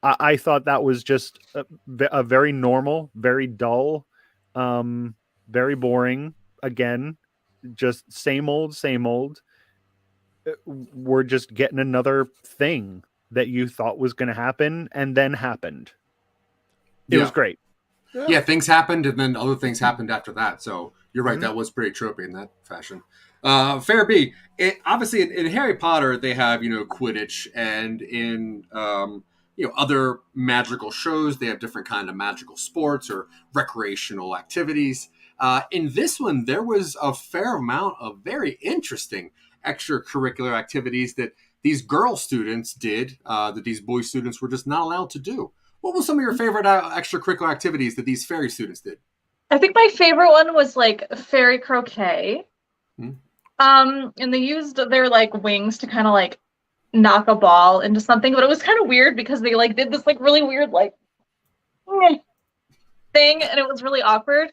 Speaker 9: I thought that was just a very normal, very dull, very boring. Again, just same old. We're just getting another thing that you thought was going to happen and then happened. It was great.
Speaker 7: Yeah, things happened and then other things happened after that. So you're right, that was pretty tropey in that fashion. Fair B, obviously in Harry Potter they have Quidditch, and in other magical shows they have different kind of magical sports or recreational activities. In this one there was a fair amount of very interesting extracurricular activities that these girl students did that these boy students were just not allowed to do. What were some of your favorite extracurricular activities that these fairy students did?
Speaker 10: I think my favorite one was fairy croquet. And they used their wings to kind of knock a ball into something, but it was kind of weird because they did this really weird thing, and it was really awkward.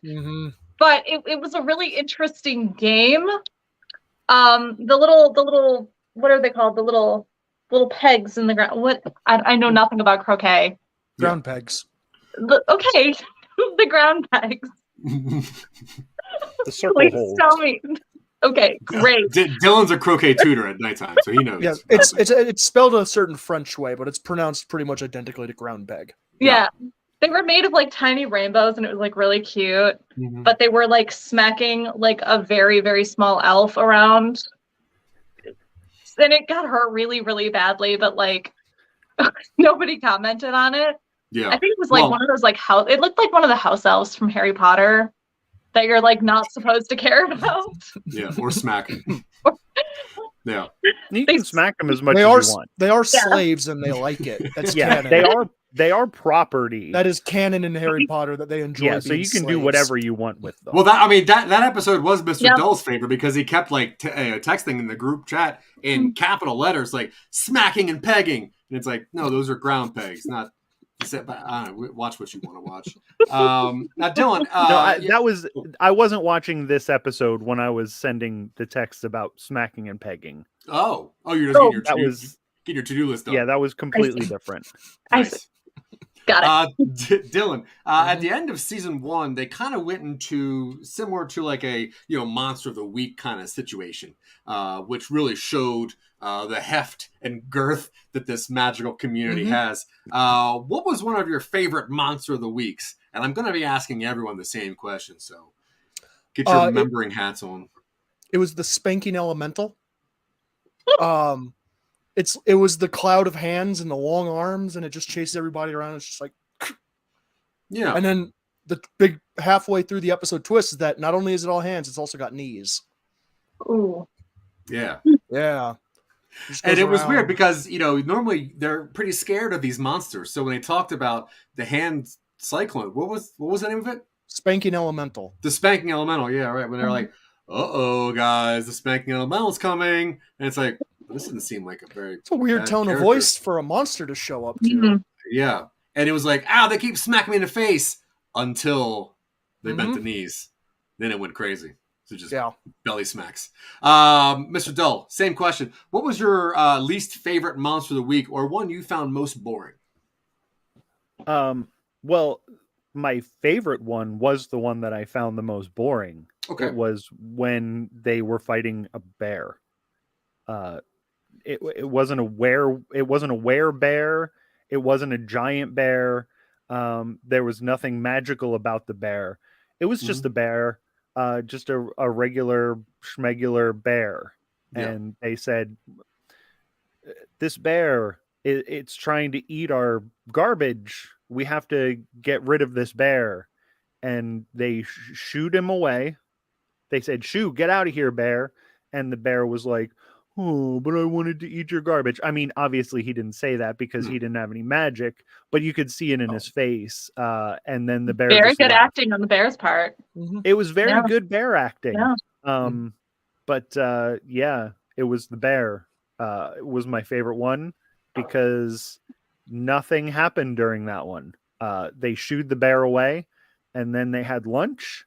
Speaker 10: But it was a really interesting game. The little what are they called? The little pegs in the ground. What? I know nothing about croquet.
Speaker 8: Ground pegs.
Speaker 10: Okay, the ground pegs.
Speaker 9: The circle
Speaker 10: Please
Speaker 9: holes.
Speaker 10: tell me. Okay, great.
Speaker 7: Dylan's a croquet tutor at nighttime, so he knows.
Speaker 8: Yeah, it's spelled a certain French way, but it's pronounced pretty much identically to ground peg.
Speaker 10: Yeah. They were made of tiny rainbows, and it was really cute. But they were smacking a very, very small elf around. and it got hurt really, really badly, but like nobody commented on it.
Speaker 7: Yeah.
Speaker 10: I think it was like one of those like house. It looked like one of the house elves from Harry Potter that you're like not supposed to care about.
Speaker 7: Yeah, or smack. Yeah.
Speaker 9: You can smack them as much
Speaker 8: They
Speaker 9: as
Speaker 8: are
Speaker 9: you want.
Speaker 8: they are slaves and they like it. That's
Speaker 9: Yeah,
Speaker 8: canon.
Speaker 9: they are property.
Speaker 8: That is canon in Harry Potter that they enjoy.
Speaker 9: Yeah, so
Speaker 8: being
Speaker 9: you can do
Speaker 8: slaves.
Speaker 9: whatever you want with them.
Speaker 7: Well, that episode was Mr.
Speaker 10: Yep.
Speaker 7: Dull's favorite because he kept like texting in the group chat in capital letters like smacking and pegging, and it's like, no, those are ground pegs, not. Watch what you want to watch. Now, Dylan,
Speaker 9: I wasn't watching this episode when I was sending the text about smacking and pegging.
Speaker 7: You're just getting your to-do list done.
Speaker 9: Yeah, that was completely different.
Speaker 7: Nice.
Speaker 10: Got it.
Speaker 7: Dylan, at the end of season 1, they kind of went into similar to like a monster of the week kind of situation, which really showed the heft and girth that this magical community has. What was one of your favorite monster of the weeks? And I'm going to be asking everyone the same question, so get your remembering hats on.
Speaker 8: It was the spanking elemental. It was the cloud of hands and the long arms, and it just chases everybody around. It's just like,
Speaker 7: yeah.
Speaker 8: And then the big halfway through the episode twist is that not only is it all hands, it's also got knees.
Speaker 10: Ooh.
Speaker 7: Yeah.
Speaker 8: Yeah.
Speaker 7: And it was weird because, normally they're pretty scared of these monsters. So when they talked about the hand cyclone, what was the name of it?
Speaker 8: Spanking elemental.
Speaker 7: The spanking elemental. Yeah, right. When they're like, uh-oh, guys, the spanking elemental's coming. And it's like, this doesn't seem like it's
Speaker 8: a weird tone of voice for a monster to show up to.
Speaker 10: Mm-hmm.
Speaker 7: Yeah. And it was like, they keep smacking me in the face until they bent the knees. Then it went crazy. So just belly smacks. Mr. Dull, same question. What was your least favorite monster of the week or one you found most boring?
Speaker 9: Well, my favorite one was the one that I found the most boring.
Speaker 7: Okay.
Speaker 9: It was when they were fighting a bear. It wasn't a werebear. It wasn't a giant bear. There was nothing magical about the bear. It was just a bear, just a regular schmegular bear.
Speaker 7: Yeah.
Speaker 9: And they said, this bear, it's trying to eat our garbage. We have to get rid of this bear. And they shooed him away. They said, shoo, get out of here, bear. And the bear was like, oh, but I wanted to eat your garbage. I mean, obviously he didn't say that because he didn't have any magic, but you could see it in his face. And then the bear.
Speaker 10: Very good acting on the bear's part.
Speaker 9: It was very good bear acting.
Speaker 10: Yeah.
Speaker 9: But it was the bear. It was my favorite one because nothing happened during that one. They shooed the bear away and then they had lunch.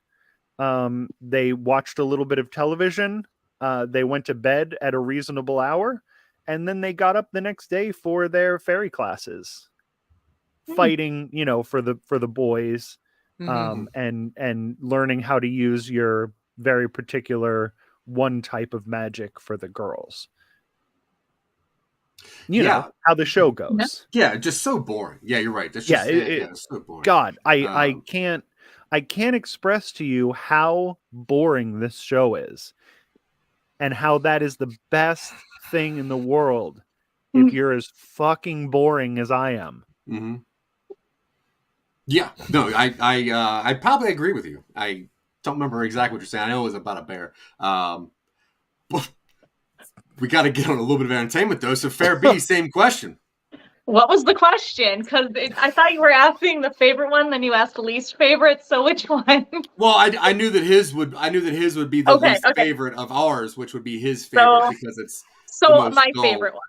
Speaker 9: They watched a little bit of television. They went to bed at a reasonable hour, and then they got up the next day for their fairy classes, fighting, for the boys, and learning how to use your very particular one type of magic for the girls. You know how the show goes.
Speaker 7: Yeah, just so boring. Yeah, you're right. That's just, it's so boring.
Speaker 9: God, I can't express to you how boring this show is. And how that is the best thing in the world if you're as fucking boring as I am.
Speaker 7: Mm-hmm. Yeah, no, I probably agree with you. I don't remember exactly what you're saying. I know it was about a bear. But we got to get on a little bit of entertainment, though. So, Fair B, same question.
Speaker 10: What was the question? Because I thought you were asking the favorite one, then you asked the least favorite. So which one?
Speaker 7: Well, I knew that his would be the least favorite of ours, which would be his favorite because it's
Speaker 10: my favorite one.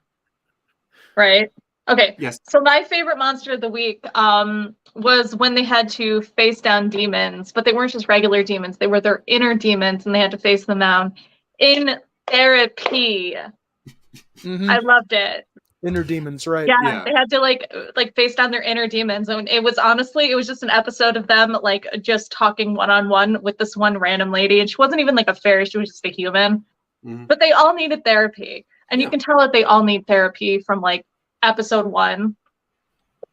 Speaker 10: Right. Okay.
Speaker 7: Yes.
Speaker 10: So my favorite monster of the week was when they had to face down demons, but they weren't just regular demons; they were their inner demons, and they had to face them down in therapy. I loved it.
Speaker 8: Inner demons, right?
Speaker 10: Yeah, they had to like face down their inner demons, and it was just an episode of them like just talking one-on-one with this one random lady, and she wasn't even like a fairy; she was just a human. But they all needed therapy, and you can tell that they all need therapy from like episode 1.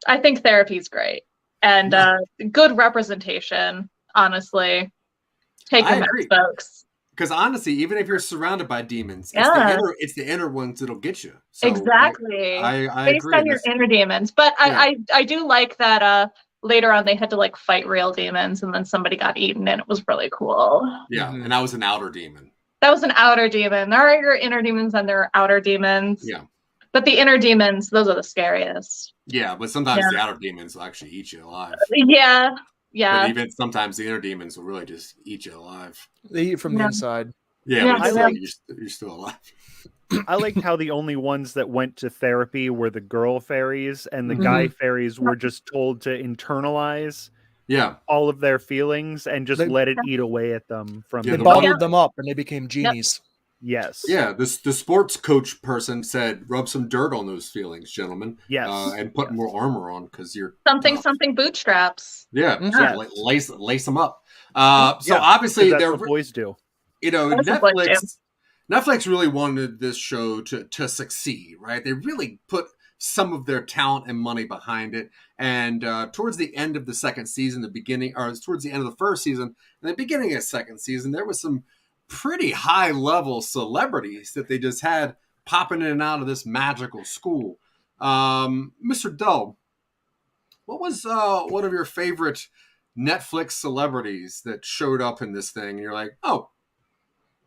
Speaker 10: I think therapy is great and good representation. Honestly, take a minute, folks.
Speaker 7: Because honestly, even if you're surrounded by demons,
Speaker 10: Yeah.
Speaker 7: it's the inner ones that'll get you. So
Speaker 10: Exactly.
Speaker 7: I
Speaker 10: Based
Speaker 7: agree.
Speaker 10: on your inner demons. But I do like that later on they had to like fight real demons and then somebody got eaten and it was really cool.
Speaker 7: Yeah, and that was an outer demon.
Speaker 10: That was an outer demon. There are your inner demons and there are outer demons.
Speaker 7: Yeah.
Speaker 10: But the inner demons, those are the scariest.
Speaker 7: Yeah, but sometimes the outer demons will actually eat you alive.
Speaker 10: Yeah. Yeah.
Speaker 7: But even sometimes the inner demons will really just eat you alive.
Speaker 8: They eat from the inside.
Speaker 7: Yeah, but you're still alive.
Speaker 9: I liked how the only ones that went to therapy were the girl fairies, and the guy fairies were just told to internalize all of their feelings and just let it eat away at them.
Speaker 8: They bottled them up and they became genies.
Speaker 9: Yes.
Speaker 7: Yeah, the sports coach person said, rub some dirt on those feelings, gentlemen.
Speaker 9: Yes.
Speaker 7: And put more armor on because you're
Speaker 10: something bootstraps.
Speaker 7: Yeah, so lace them up. So obviously
Speaker 9: that's what boys do.
Speaker 7: You know, Netflix really wanted this show to succeed, right? They really put some of their talent and money behind it. And towards the end of the second season, towards the end of the first season, and the beginning of the second season, there was some pretty high level celebrities that they just had popping in and out of this magical school. Mr. Dull, what was one of your favorite Netflix celebrities that showed up in this thing? And you're like, oh,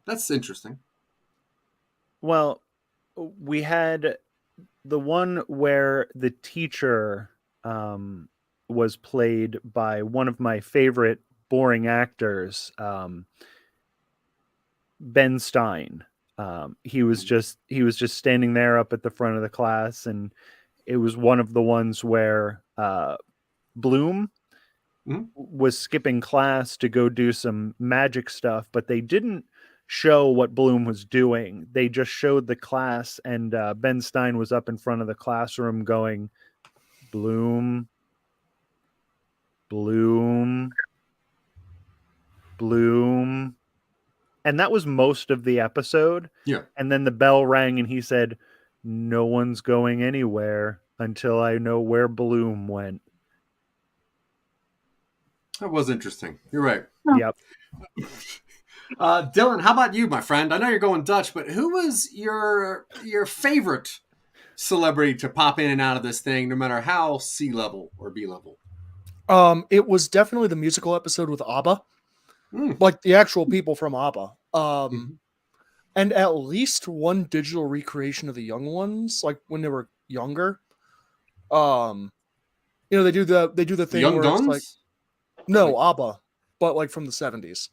Speaker 7: that's interesting.
Speaker 9: Well, we had the one where the teacher was played by one of my favorite boring actors, Ben Stein. He was just standing there up at the front of the class, and it was one of the ones where Bloom was skipping class to go do some magic stuff, but they didn't show what Bloom was doing. They just showed the class, and Ben Stein was up in front of the classroom going, Bloom, Bloom, Bloom. And that was most of the episode.
Speaker 7: Yeah.
Speaker 9: And then the bell rang and he said, no one's going anywhere until I know where Bloom went.
Speaker 7: That was interesting. You're right.
Speaker 9: Yep.
Speaker 7: Dylan, how about you, my friend? I know you're going Dutch, but who was your favorite celebrity to pop in and out of this thing, no matter how C level or B level?
Speaker 8: It was definitely the musical episode with ABBA. Like the actual people from ABBA. And at least one digital recreation of the young ones, like when they were younger. They do the thing
Speaker 7: Young
Speaker 8: where
Speaker 7: Guns?
Speaker 8: it's like no, ABBA, but like from the 70s.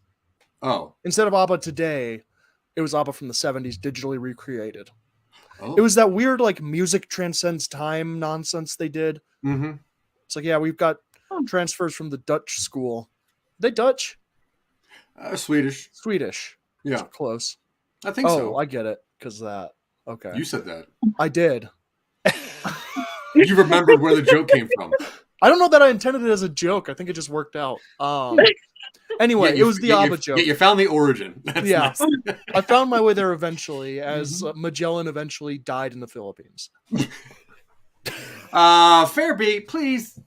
Speaker 7: Oh.
Speaker 8: Instead of ABBA today, it was ABBA from the 70s digitally recreated.
Speaker 7: Oh.
Speaker 8: It was that weird like music transcends time nonsense they did.
Speaker 7: Mm-hmm.
Speaker 8: It's like, yeah, we've got transfers from the Dutch school. Are they Dutch?
Speaker 7: Swedish.
Speaker 8: Swedish.
Speaker 7: Yeah.
Speaker 8: Close.
Speaker 7: I think so.
Speaker 8: Oh, I get it. Because that. Okay.
Speaker 7: You said that.
Speaker 8: I did.
Speaker 7: You remembered where the joke came from.
Speaker 8: I don't know that I intended it as a joke. I think it just worked out. Anyway, it was the ABBA joke.
Speaker 7: You found the origin. That's
Speaker 8: yeah.
Speaker 7: nice.
Speaker 8: I found my way there eventually as Magellan eventually died in the Philippines.
Speaker 7: Fairby, please,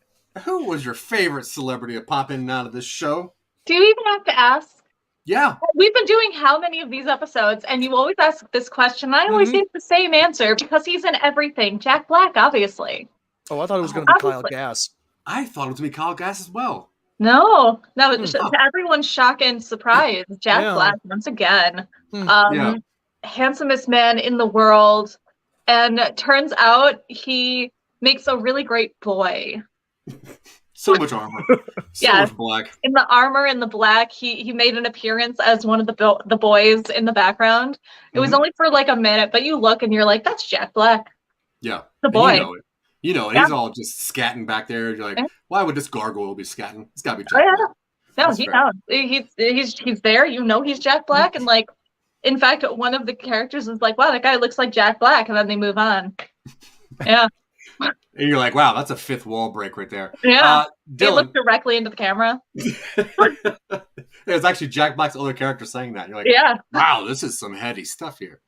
Speaker 7: who was your favorite celebrity to pop in and out of this show?
Speaker 10: Do you even have to ask?
Speaker 7: Yeah.
Speaker 10: We've been doing how many of these episodes, and you always ask this question. I always say the same answer because he's in everything. Jack Black, obviously.
Speaker 8: Oh, I thought it was going to be Kyle Gass.
Speaker 7: I thought it was going to be Kyle Gass as well.
Speaker 10: No, to everyone's shock and surprise, Jack Black once again, handsomest man in the world, and turns out he makes a really great boy.
Speaker 7: So much armor, much black.
Speaker 10: In the armor and the black, he made an appearance as one of the boys in the background. It was only for like a minute, but you look and you're like, that's Jack Black.
Speaker 7: Yeah,
Speaker 10: the boy.
Speaker 7: You know it. He's all just scatting back there. You're like, why would this gargoyle be scatting? It's got to be Jack Black.
Speaker 10: No, he knows. He's there. You know he's Jack Black, and like, in fact, one of the characters is like, "Wow, that guy looks like Jack Black," and then they move on. Yeah.
Speaker 7: And you're like, "Wow, that's a fifth wall break right there."
Speaker 10: Yeah.
Speaker 7: Dylan,
Speaker 10: they look directly into the camera.
Speaker 7: There's actually Jack Black's other character saying that. You're like, "Wow, this is some heady stuff here."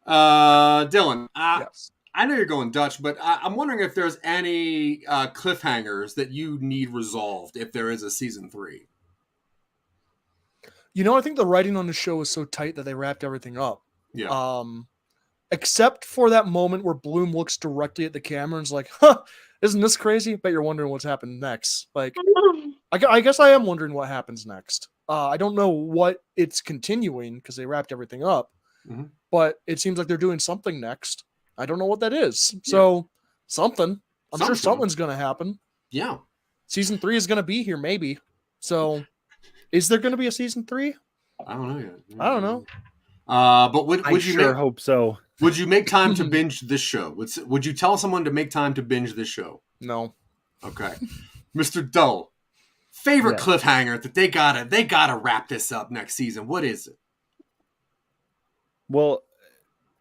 Speaker 7: Dylan, yes. I know you're going Dutch, but I'm wondering if there's any cliffhangers that you need resolved if there is a season 3.
Speaker 8: I think the writing on the show was so tight that they wrapped everything up.
Speaker 7: Yeah.
Speaker 8: Except for that moment where Bloom looks directly at the camera and is like, huh, isn't this crazy? Bet you're wondering what's happened next. Like, I guess I am wondering what happens next. I don't know what it's continuing because they wrapped everything up, but it seems like they're doing something next. I don't know what that is. So something. I'm sure something's going to happen.
Speaker 7: Yeah.
Speaker 8: Season 3 is going to be here, maybe. So is there going to be a season 3?
Speaker 7: I don't know yet.
Speaker 8: I don't know.
Speaker 7: But would
Speaker 9: I
Speaker 7: you
Speaker 9: sure hope so.
Speaker 7: Would you make time to binge this show? Would you tell someone to make time to binge this show?
Speaker 8: No.
Speaker 7: Okay. Mr. Dull, favorite cliffhanger that they gotta wrap this up next season. What is it?
Speaker 9: Well,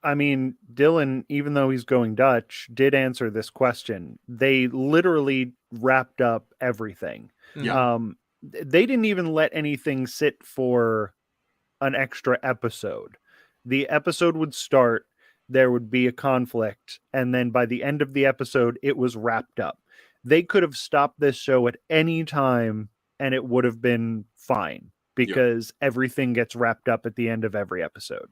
Speaker 9: I mean, Dylan, even though he's going Dutch, did answer this question. They literally wrapped up everything.
Speaker 7: Yeah.
Speaker 9: They didn't even let anything sit for an extra episode. The episode would start, there would be a conflict, and then by the end of the episode, it was wrapped up. They could have stopped this show at any time, and it would have been fine, because everything gets wrapped up at the end of every episode.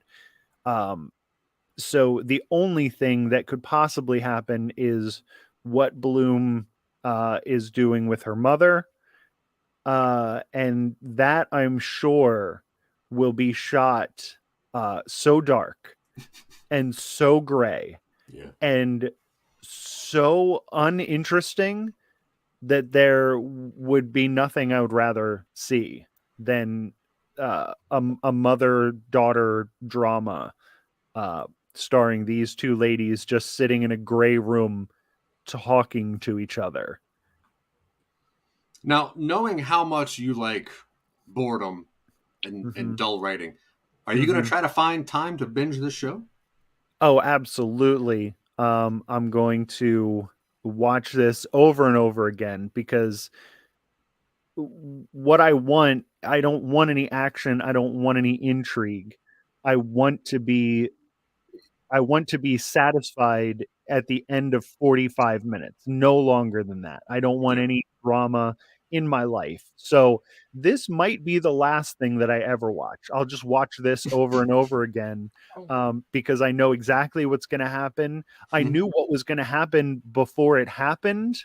Speaker 9: So the only thing that could possibly happen is what Bloom is doing with her mother, and that, I'm sure, will be shot so dark and so gray and so uninteresting that there would be nothing I would rather see than a mother-daughter drama starring these two ladies just sitting in a gray room talking to each other.
Speaker 7: Now, knowing how much you like boredom and dull writing, are you going to try to find time to binge this show?
Speaker 9: Oh, absolutely. I'm going to watch this over and over again, because what I don't want any action. I don't want any intrigue. I want to be satisfied at the end of 45 minutes, no longer than that. I don't want any drama in my life. So this might be the last thing that I ever watch. I'll just watch this over and over again, because I know exactly what's going to happen. I knew what was going to happen before it happened.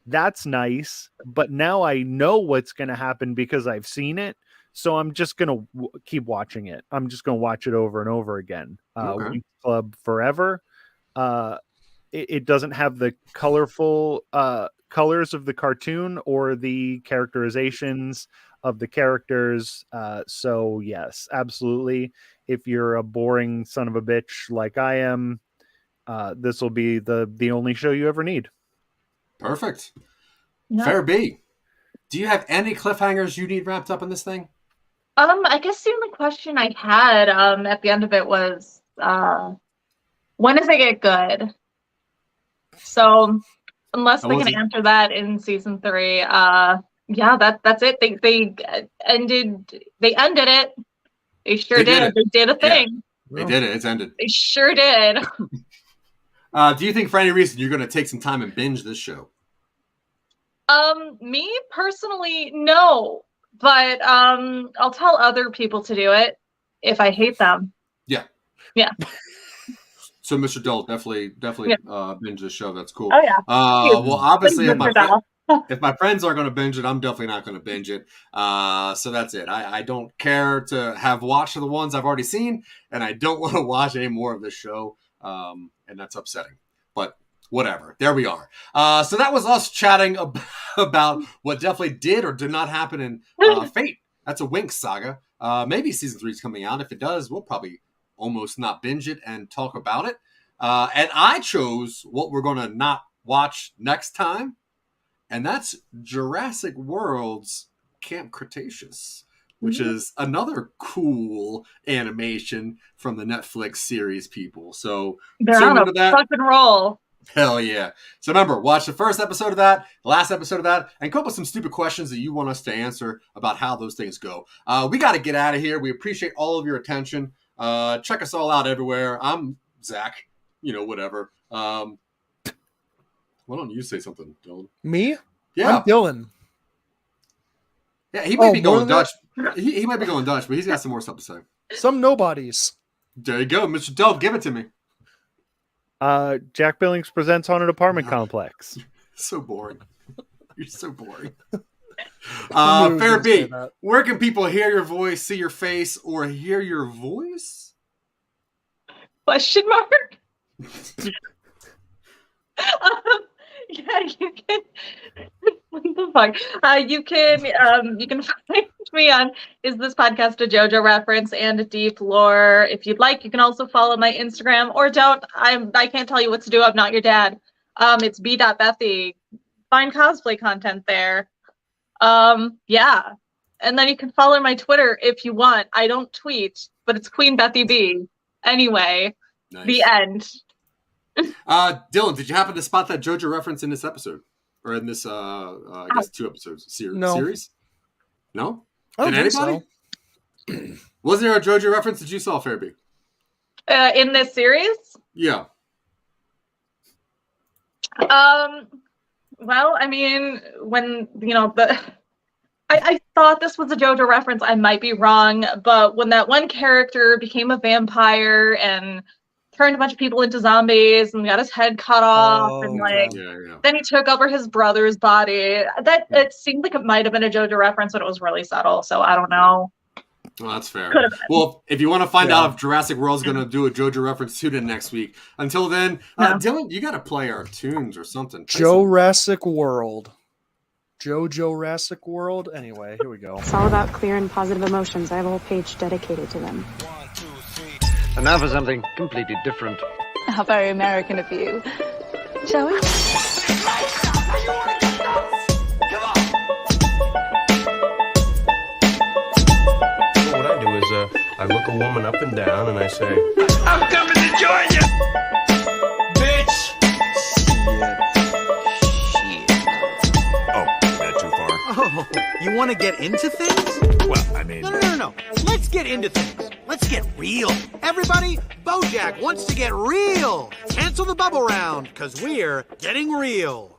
Speaker 9: That's nice. But now I know what's going to happen because I've seen it. So I'm just going to keep watching it. I'm just going to watch it over and over again. WINX Club forever. It doesn't have the colorful colors of the cartoon or the characterizations of the characters. So yes, absolutely. If you're a boring son of a bitch like I am, this will be the only show you ever need.
Speaker 7: Perfect.
Speaker 10: Yeah.
Speaker 7: Fair B. Do you have any cliffhangers you need wrapped up in this thing?
Speaker 10: I guess the only question I had at the end of it was, when does it get good? So unless they can answer that in season 3, that's it. They ended it. They sure did. They did a thing.
Speaker 7: They did it. It's ended.
Speaker 10: They sure did.
Speaker 7: Do you think for any reason you're going to take some time and binge this show?
Speaker 10: Me personally, no. But I'll tell other people to do it if I hate them.
Speaker 7: Yeah.
Speaker 10: Yeah.
Speaker 7: So Mr. Dull, definitely binge this show. That's cool.
Speaker 10: Oh yeah.
Speaker 7: Well, obviously, if my friends aren't going to binge it, I'm definitely not going to binge it. So that's it. I don't care to have watched the ones I've already seen, and I don't want to watch any more of this show. And that's upsetting. But whatever. There we are. So that was us chatting about what definitely did or did not happen in Fate. That's a WINX saga. Maybe season 3 is coming out. If it does, we'll probably almost not binge it and talk about it. And I chose what we're going to not watch next time, and that's Jurassic World's Camp Cretaceous, which is another cool animation from the Netflix series people. So
Speaker 10: they're on a fucking roll.
Speaker 7: Hell yeah. So remember, watch the first episode of that, the last episode of that, and come up with some stupid questions that you want us to answer about how those things go. We got to get out of here. We appreciate all of your attention. Check us all out everywhere. I'm Zach. Whatever. Why don't you say something, Dylan?
Speaker 8: Me?
Speaker 7: Yeah.
Speaker 8: I'm Dylan.
Speaker 7: Yeah, he might be
Speaker 8: more
Speaker 7: going
Speaker 8: than
Speaker 7: Dutch. He might be going Dutch, but he's got some more stuff to say.
Speaker 8: Some nobodies.
Speaker 7: There you go, Mr. Dove. Give it to me.
Speaker 9: Jack Billings presents Haunted Apartment Complex.
Speaker 7: So boring. You're so boring.
Speaker 8: knew he was
Speaker 7: Fair
Speaker 8: gonna say
Speaker 7: B,
Speaker 8: that.
Speaker 7: where can people hear your voice, see your face, or hear your voice?
Speaker 10: Question mark? Yeah, you can. What the fuck? You can find me on Is This Podcast a JoJo Reference and Deep Lore. If you'd like, you can also follow my Instagram, or don't. I can't tell you what to do. I'm not your dad. It's b.bethy. Find cosplay content there. Yeah. And then you can follow my Twitter if you want. I don't tweet, but it's Queen Bethy B. Anyway,
Speaker 7: Nice.
Speaker 10: The end.
Speaker 7: Dylan, did you happen to spot that JoJo reference in this episode? Or in this, I guess, 2 episodes
Speaker 8: No.
Speaker 7: series? No?
Speaker 8: I don't
Speaker 7: Did
Speaker 8: think
Speaker 7: anybody? Was there a JoJo reference that you saw, Fairby?
Speaker 10: In this series?
Speaker 7: Yeah.
Speaker 10: Well, I mean, when, I thought this was a JoJo reference. I might be wrong, but when that one character became a vampire and turned a bunch of people into zombies and got his head cut off, and then he took over his brother's body. It seemed like it might have been a JoJo reference, but it was really subtle, so I don't know.
Speaker 7: Well, that's fair.
Speaker 10: Could have been.
Speaker 7: Well, if you want to find out if Jurassic World's going to do a JoJo reference, tune in next week. Until then, Dylan, you got to play our tunes or something.
Speaker 8: Jurassic World. Jurassic World. Anyway, here we go.
Speaker 1: It's all about clear and positive emotions. I have a whole page dedicated to them.
Speaker 2: And now for something completely different.
Speaker 3: How very American of you. Shall we?
Speaker 4: What I do is I look a woman up and down and I say,
Speaker 5: I'm coming to join you, bitch.
Speaker 11: Oh, that too far?
Speaker 6: Oh, you want to get into things?
Speaker 11: Well, I mean...
Speaker 6: No. Let's get into things. Let's get real. Everybody, BoJack wants to get real. Cancel the bubble round, because we're getting real.